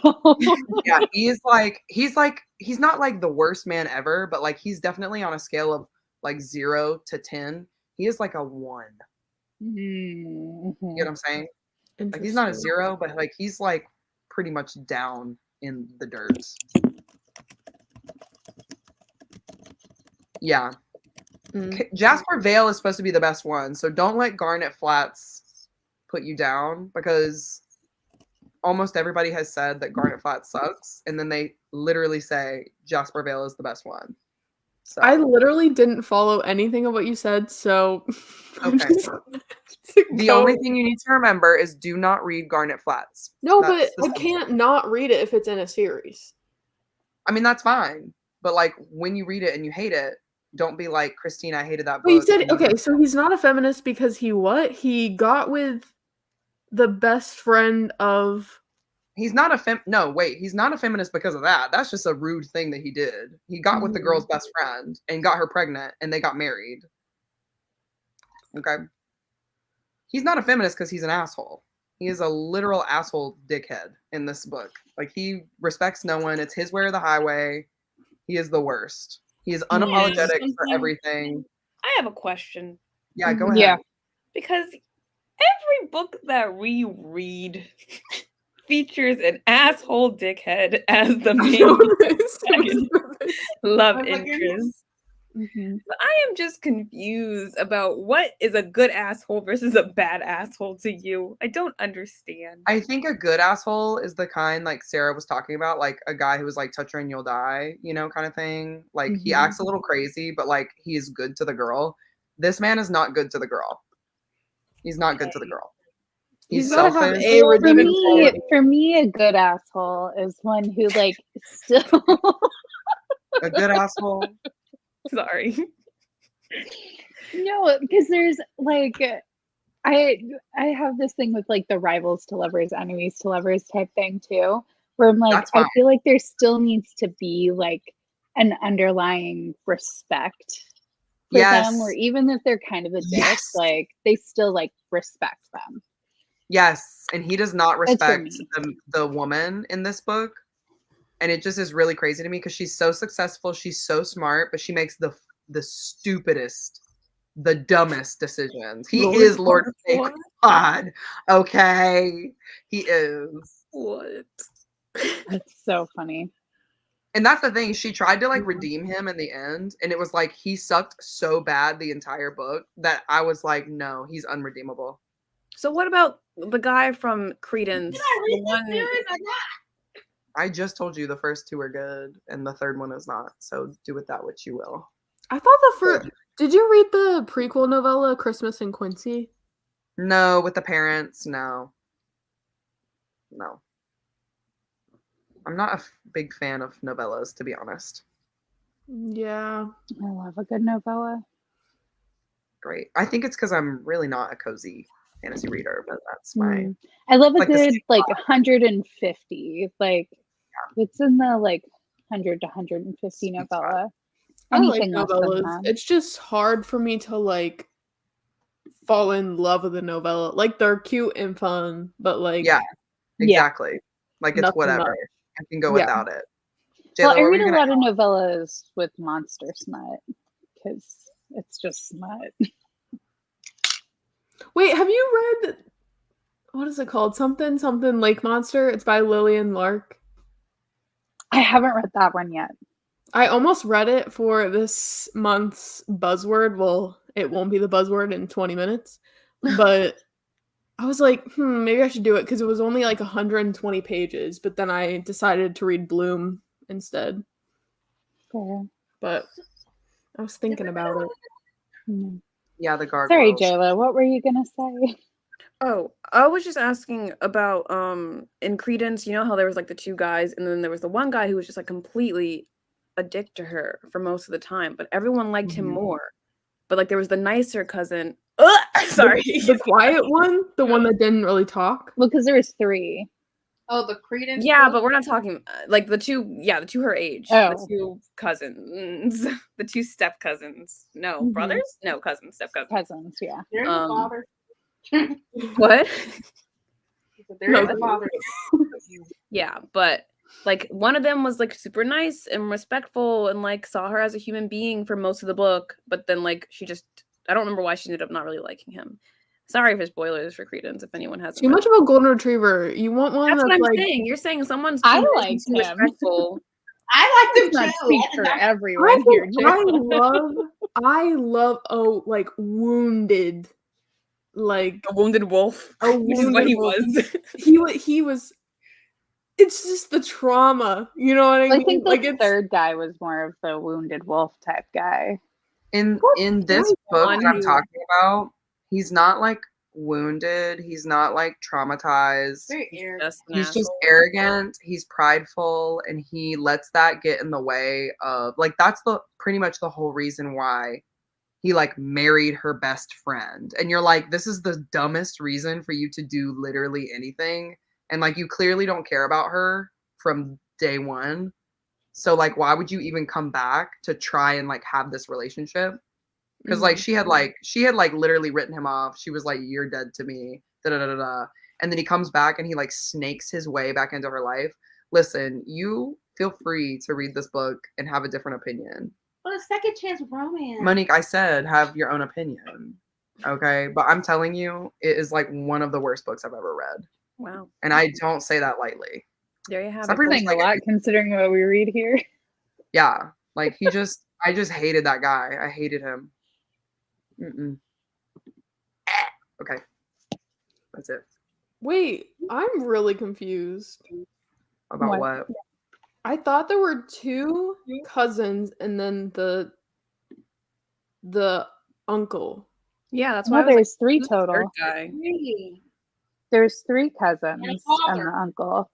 Yeah, he's not like the worst man ever, but like he's definitely on a scale of like 0 to 10. He is like a 1. You know what I'm saying? Like he's not a 0, but like he's like pretty much down in the dirt. Yeah. Jasper Vale is supposed to be the best one, so don't let Garnet Flats put you down, because almost everybody has said that Garnet Flats sucks, and then they literally say Jasper Vale is the best one. So I literally didn't follow anything of what you said, so okay. The only thing you need to remember is do not read Garnet Flats. No, That's but I can't not read it if it's in a series. I mean, that's fine. But like when you read it and you hate it, don't be like, Christine, I hated that book. But you said, okay, so he's not a feminist because he what? He got with the best friend of... He's not a no, wait, he's not a feminist because of that. That's just a rude thing that he did. He got with the girl's best friend and got her pregnant and they got married. Okay. He's not a feminist because he's an asshole. He is a literal asshole dickhead in this book. Like, he respects no one. It's his way or the highway. He is the worst. He is unapologetic for everything. I have a question. Yeah, go ahead. Yeah. Because every book that we read features an asshole dickhead as the main love interest. But I am just confused about what is a good asshole versus a bad asshole to you. I don't understand. I think a good asshole is the kind like Sarah was talking about, like a guy who was like, touch her and you'll die, you know, kind of thing. Like he acts a little crazy, but like he is good to the girl. This man is not good to the girl. He's not good to the girl. He's selfish. For me, a good asshole is one who like still a good asshole. Sorry. No, because there's like I have this thing with like the rivals to lovers, enemies to lovers type thing too, where I'm like, I feel like there still needs to be like an underlying respect for them, or even if they're kind of a dick, like they still like respect them. Yes, and he does not respect the woman in this book. And it just is really crazy to me because she's so successful, she's so smart, but she makes the stupidest, the dumbest decisions. He is Lord God. Okay. He is. What? That's so funny. And that's the thing. She tried to like redeem him in the end. And it was like he sucked so bad the entire book that I was like, no, he's unredeemable. So what about the guy from Credence? I just told you the first two are good and the third one is not. So do with that what you will. I thought the first... Did you read the prequel novella, Christmas in Quincy? No, with the parents, no. No. I'm not a big fan of novellas, to be honest. Yeah. I love a good novella. Great. I think it's because I'm really not a cozy fantasy reader, but that's my... I love a good, like, 150. Like, it's in the, like, 100 to 150 novella. I like novellas. It's just hard for me to, like, fall in love with a novella. Like, they're cute and fun, but, like... Yeah, exactly. Like, it's whatever. Much. I can go without it. Jayla, well, I read a lot of novellas with monster smut, because it's just smut. Wait, have you read... What is it called? Something Lake Monster? It's by Lillian Lark. I haven't read that one yet. I almost read it for this month's buzzword. Well, it won't be the buzzword in 20 minutes. But I was like, maybe I should do it because it was only like 120 pages. But then I decided to read Bloom instead. Fair. But I was thinking about it. Yeah, the gargoyles. Sorry, Jayla. What were you going to say? Oh, I was just asking about in Credence, you know how there was like the two guys and then there was the one guy who was just like completely a dick to her for most of the time, but everyone liked him more. But like there was the nicer cousin. Sorry. The quiet one? The one that didn't really talk? Well, because there was 3. Oh, the Credence. Yeah, but we're not talking like the two her age. The two cousins. The two step cousins. No, brothers? No, cousins, step cousins. Cousins, yeah. There's the father. What? There's the father. Yeah, but like one of them was like super nice and respectful and like saw her as a human being for most of the book, but then like she just I don't remember why she ended up not really liking him. Sorry for spoilers for Credence if anyone hasn't. Too much of a golden retriever. You want one that's what I'm like saying. You're saying someone's I like him. respectful. I like Let's them not too. speak for everyone here, I love like wounded, like A wounded wolf, a which is what wounded he wolf. was. He was. It's just the trauma, you know what I mean? I think the like it's third guy was more of the wounded wolf type guy. In this book one that I'm dude. talking about, he's not like wounded. He's not like traumatized. Very arrogant. Just an He's just asshole. arrogant. He's prideful, and he lets that get in the way of like that's the pretty much the whole reason why he like married her best friend. And you're like, this is the dumbest reason for you to do literally anything. And like you clearly don't care about her from day one. So like why would you even come back to try and like have this relationship? Because like she had like literally written him off. She was like, you're dead to me. Da da da da da. And then he comes back and he like snakes his way back into her life. Listen, you feel free to read this book and have a different opinion. But a second chance romance. Monique, I said have your own opinion. Okay. But I'm telling you, it is like one of the worst books I've ever read. Wow. And I don't say that lightly. There you have Stop it. reading Saying a lot considering what we read here. Yeah. Like I just hated that guy. I hated him. Mm-mm. Okay. That's it. Wait, I'm really confused. About What? what? I thought there were two cousins and then the uncle. Yeah, that's why No, I was there's three who's the third total. guy? There's three cousins And a and father. the uncle.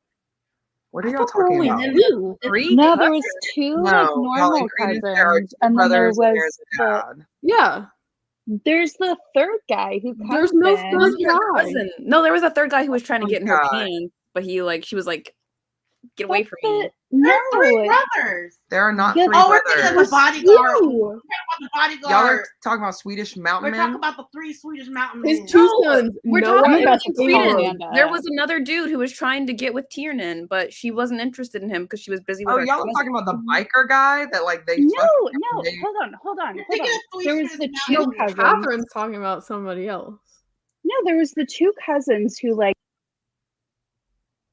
What are I y'all thought there were talking only about? two. Three No, there cousins? was two No, like y'all, normal in Credence, there are cousins, two and then there brothers and there's was a dad. Yeah, there's the third guy who comes there's no in. third Your guy. cousin. No, there was a third guy who was trying to get in her God. pants, but he like she was like, get away from me. There are three No, brothers. There are not Yeah, three Oh, we're thinking of brothers. the bodyguard. Two. We're talking about the bodyguard. Y'all are talking about Swedish mountain We're talking men. about the three Swedish mountain His men. two No, sons. We're Noah talking I'm and about about to in call Sweden. Amanda. There was another dude who was trying to get with Tiernan, but she wasn't interested in him because she was busy with Oh, her y'all are cousin. talking about the biker guy that like they No, fucking no, they hold on. You're thinking of three There was Swedish the mountain two men. cousins. Catherine's talking about somebody else. No, there was the two cousins who like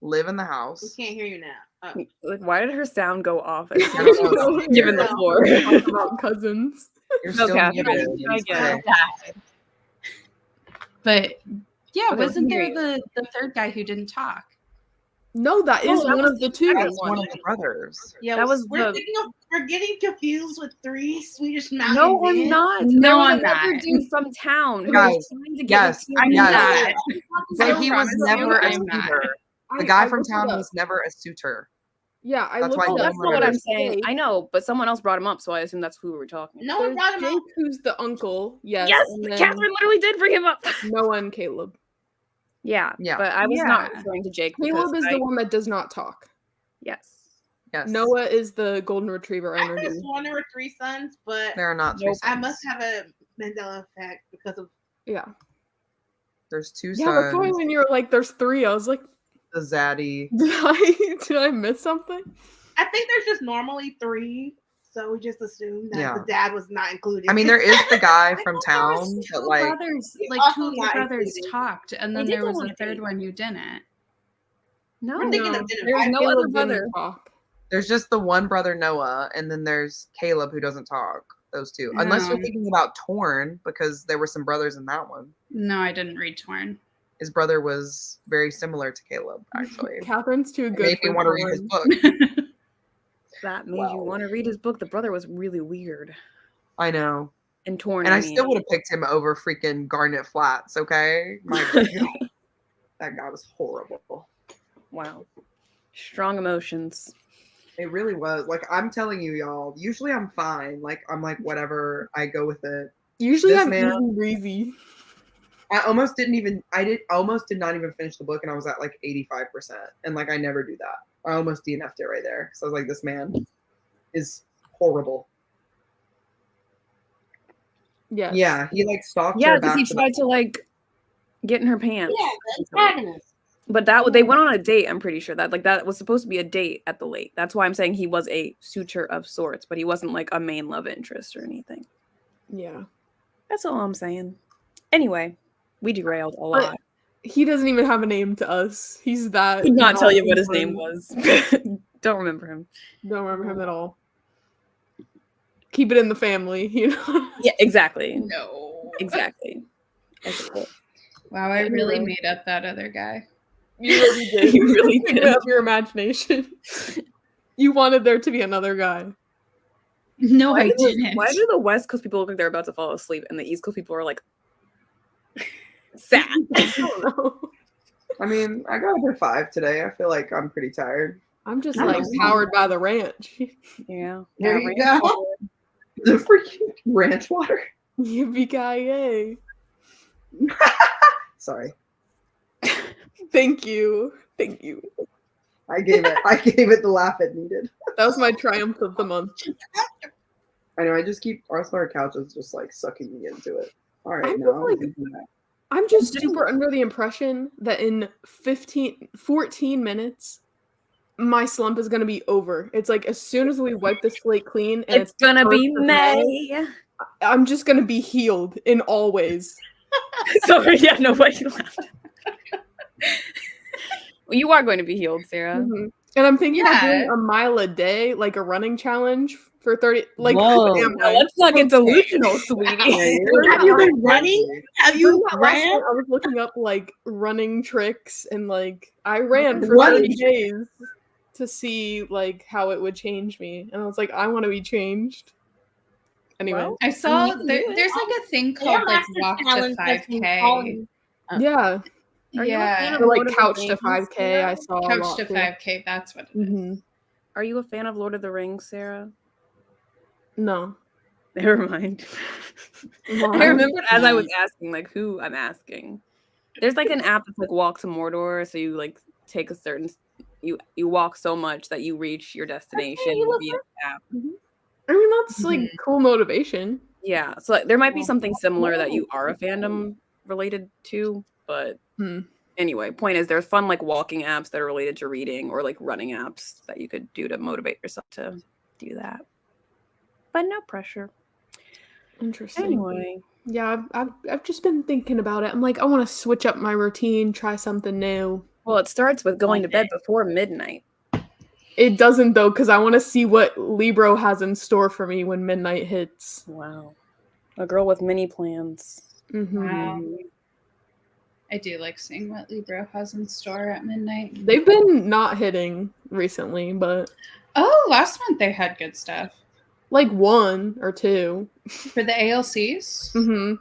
live in the We house. can't hear you now. Oh. Like, why did her sound go off as I soon as don't she know. was given the No. floor? Talking about cousins. You're No, still Catherine, muted. I get it. But yeah, Okay, wasn't here there you the third guy who didn't talk? No, that No, is that one was of the the two. second That's one of the brothers. Yeah, That was we're the- thinking of, we're getting confused with three Swedish mountain No, men. I'm not. No, There was I'm another not. dude from town who Guys, was trying to get yes, with I'm Tiernan. yes. not. But I he was promise you, never a I'm not. suitor. The I guy from looked it town up. was never a suitor. Yeah, I That's looked why it Oh, up. that's not what I'm There's saying. Jake. I know, but someone else brought him up, so I assume that's who we were talking about. No one There's brought him Jake, up. who's the uncle. Yes. Yes, and then Catherine literally did bring him up. Noah and Caleb. Yeah, Yeah. but I was not Yeah. referring to Jake because Caleb is the one that does not talk. Yes. Yes. Noah is the golden retriever I could have energy. sworn there were three sons, but There are not three Nope. I sons. must have a Mandela effect because of Yeah. There's two Yeah, that's why sons. when you were like, there's three, I was like, The Zaddy. did I miss something? I think there's just normally three, so we just assumed that Yeah. the dad was not included. I mean, there is the guy I from thought there was town two that like brothers, He's like also two of the not brothers included. talked, and They then did there go was on a a third date. one who didn't. No, We're thinking No. of dinner. there's no Caleb other didn't brother. talk. there's just the one brother Noah, and then there's Caleb who doesn't talk. Those two, unless you're No. thinking about Torn, because there were some brothers in that one. No, I didn't read Torn. His brother was very similar to Caleb, actually. Catherine's too It good made me for want to read his Torn. book. That made you Wow. want to read his book. The brother was really weird I know, and torn. and I mean. still would have picked him over freaking Garnet Flats. Okay, my God. That guy was horrible. Wow. Strong emotions. It really was. Like I'm telling you, y'all. Usually I'm fine. Like I'm like whatever. I go with it. Usually This I'm man- easy breezy. I almost did not even finish the book, and I was at like 85%. And like I never do that. I almost DNF'd it right there. So I was like, this man is horrible. Yes. Yeah, he like stalked Yeah, her because back he to tried to like get in her pants. Yeah, the antagonist. But they went on a date. I'm pretty sure that was supposed to be a date at the lake. That's why I'm saying he was a suitor of sorts, but he wasn't like a main love interest or anything. Yeah. That's all I'm saying. Anyway, we derailed a But lot. he doesn't even have a name to us. He's that. Could not tell you what his important. name was. Don't remember him. Don't remember him at all. Keep it in the family, you know? Yeah, exactly. No. Exactly. That's cool. Wow, I really Anyway. made up that other guy. You really did. You really Figment did. of your imagination. You wanted there to be another guy. No, Why I do- didn't. Why do the West Coast people look like they're about to fall asleep, and the East Coast people are like sad? I don't know. I mean, I got up at 5 today. I feel like I'm pretty tired. I'm just I'm like just- powered by the ranch. Yeah. There you go. The freaking ranch water. Yippee-ki-yay. Sorry. Thank you. Thank you. I gave it the laugh it needed. That was my triumph of the month. I know, our couch is just like sucking me into it. All right, I now feel like I'm just super under the impression that in 14 minutes, my slump is going to be over. It's like as soon as we wipe the slate clean and It's gonna be 1st of May, May. I'm just going to be healed in all ways. Sorry, yeah, nobody laughed. Well, you are going to be healed, Sarah. Mhm. And I'm thinking about doing Yeah. a mile a day, like a running challenge for 30. Like, Whoa. am Now, I? let's not get delusional, sweetie. Have you been running? Have you During that last ran? one, I was looking up like running tricks and like I ran for What? 30 days to see like how it would change me. And I was like, I want to be changed. Anyway. Well, I saw you can do it. there's like a thing Air called like Master walk to Challenge has been 5K. calling. Yeah. Are you a fan Yeah, of Or Lord like of the couch to Rings, 5K. Sarah? I saw a couch lot to too. 5K. That's what it is. Mm-hmm. Are you a fan of Lord of the Rings, Sarah? No. Never mind. Why? I remembered as I was asking, like, who I'm asking. There's like an app that's like Walk to Mordor, so you like take a certain you walk so much that you reach your destination via the app. I mean, that's like cool motivation. Yeah, so like, there might be something similar that you are a fandom related to, but anyway, point is there's fun like walking apps that are related to reading or like running apps that you could do to motivate yourself to do that. But no pressure. Interesting. Anyway, Yeah, I've just been thinking about it. I'm like, I want to switch up my routine, try something new. well, it starts with going to bed before midnight. It doesn't though, because I want to see what Libro has in store for me when midnight hits. Wow, a girl with many plans. Mm-hmm. Wow. I do like seeing what Libro has in store at midnight. They've been not hitting recently, but Oh, last month they had good stuff like 1 or 2. for the ALCs. Mm-hmm.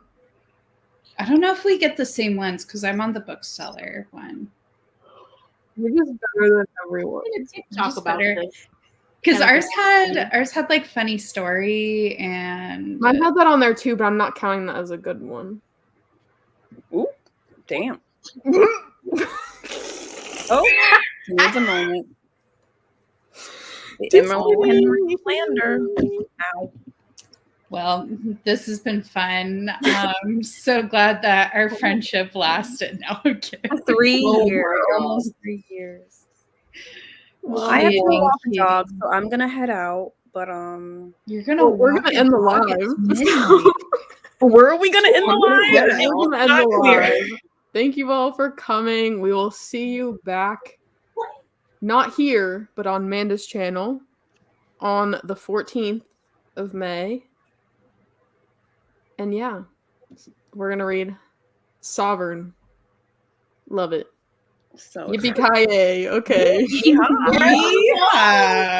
I don't know if we get the same ones because I'm on the bookseller one. You're just better than everyone. Talk Just about better. this. Because Kind of ours had like funny story and Mine had that on there too, but I'm not counting that as a good one. Ooh, damn. Oh, here's a moment. The Emerald Henry Slander. Ow. well, this has been fun. I'm so glad that our friendship lasted. No, I'm kidding. 3 Oh years, my almost 3 years. Well, I have to thank walk the you. dog, so I'm gonna head out. But You're gonna Well, we're walk gonna a end the dog at live. midnight. where are we gonna end the live? We're gonna end the Not clear. live. Thank you all for coming. We will see you back, not here, but on Manda's channel on the 14th of May. And yeah, we're gonna read Sovereign. Love it. So Yippee-ki-yay. Okay. excited. Yeehaw. Yeah.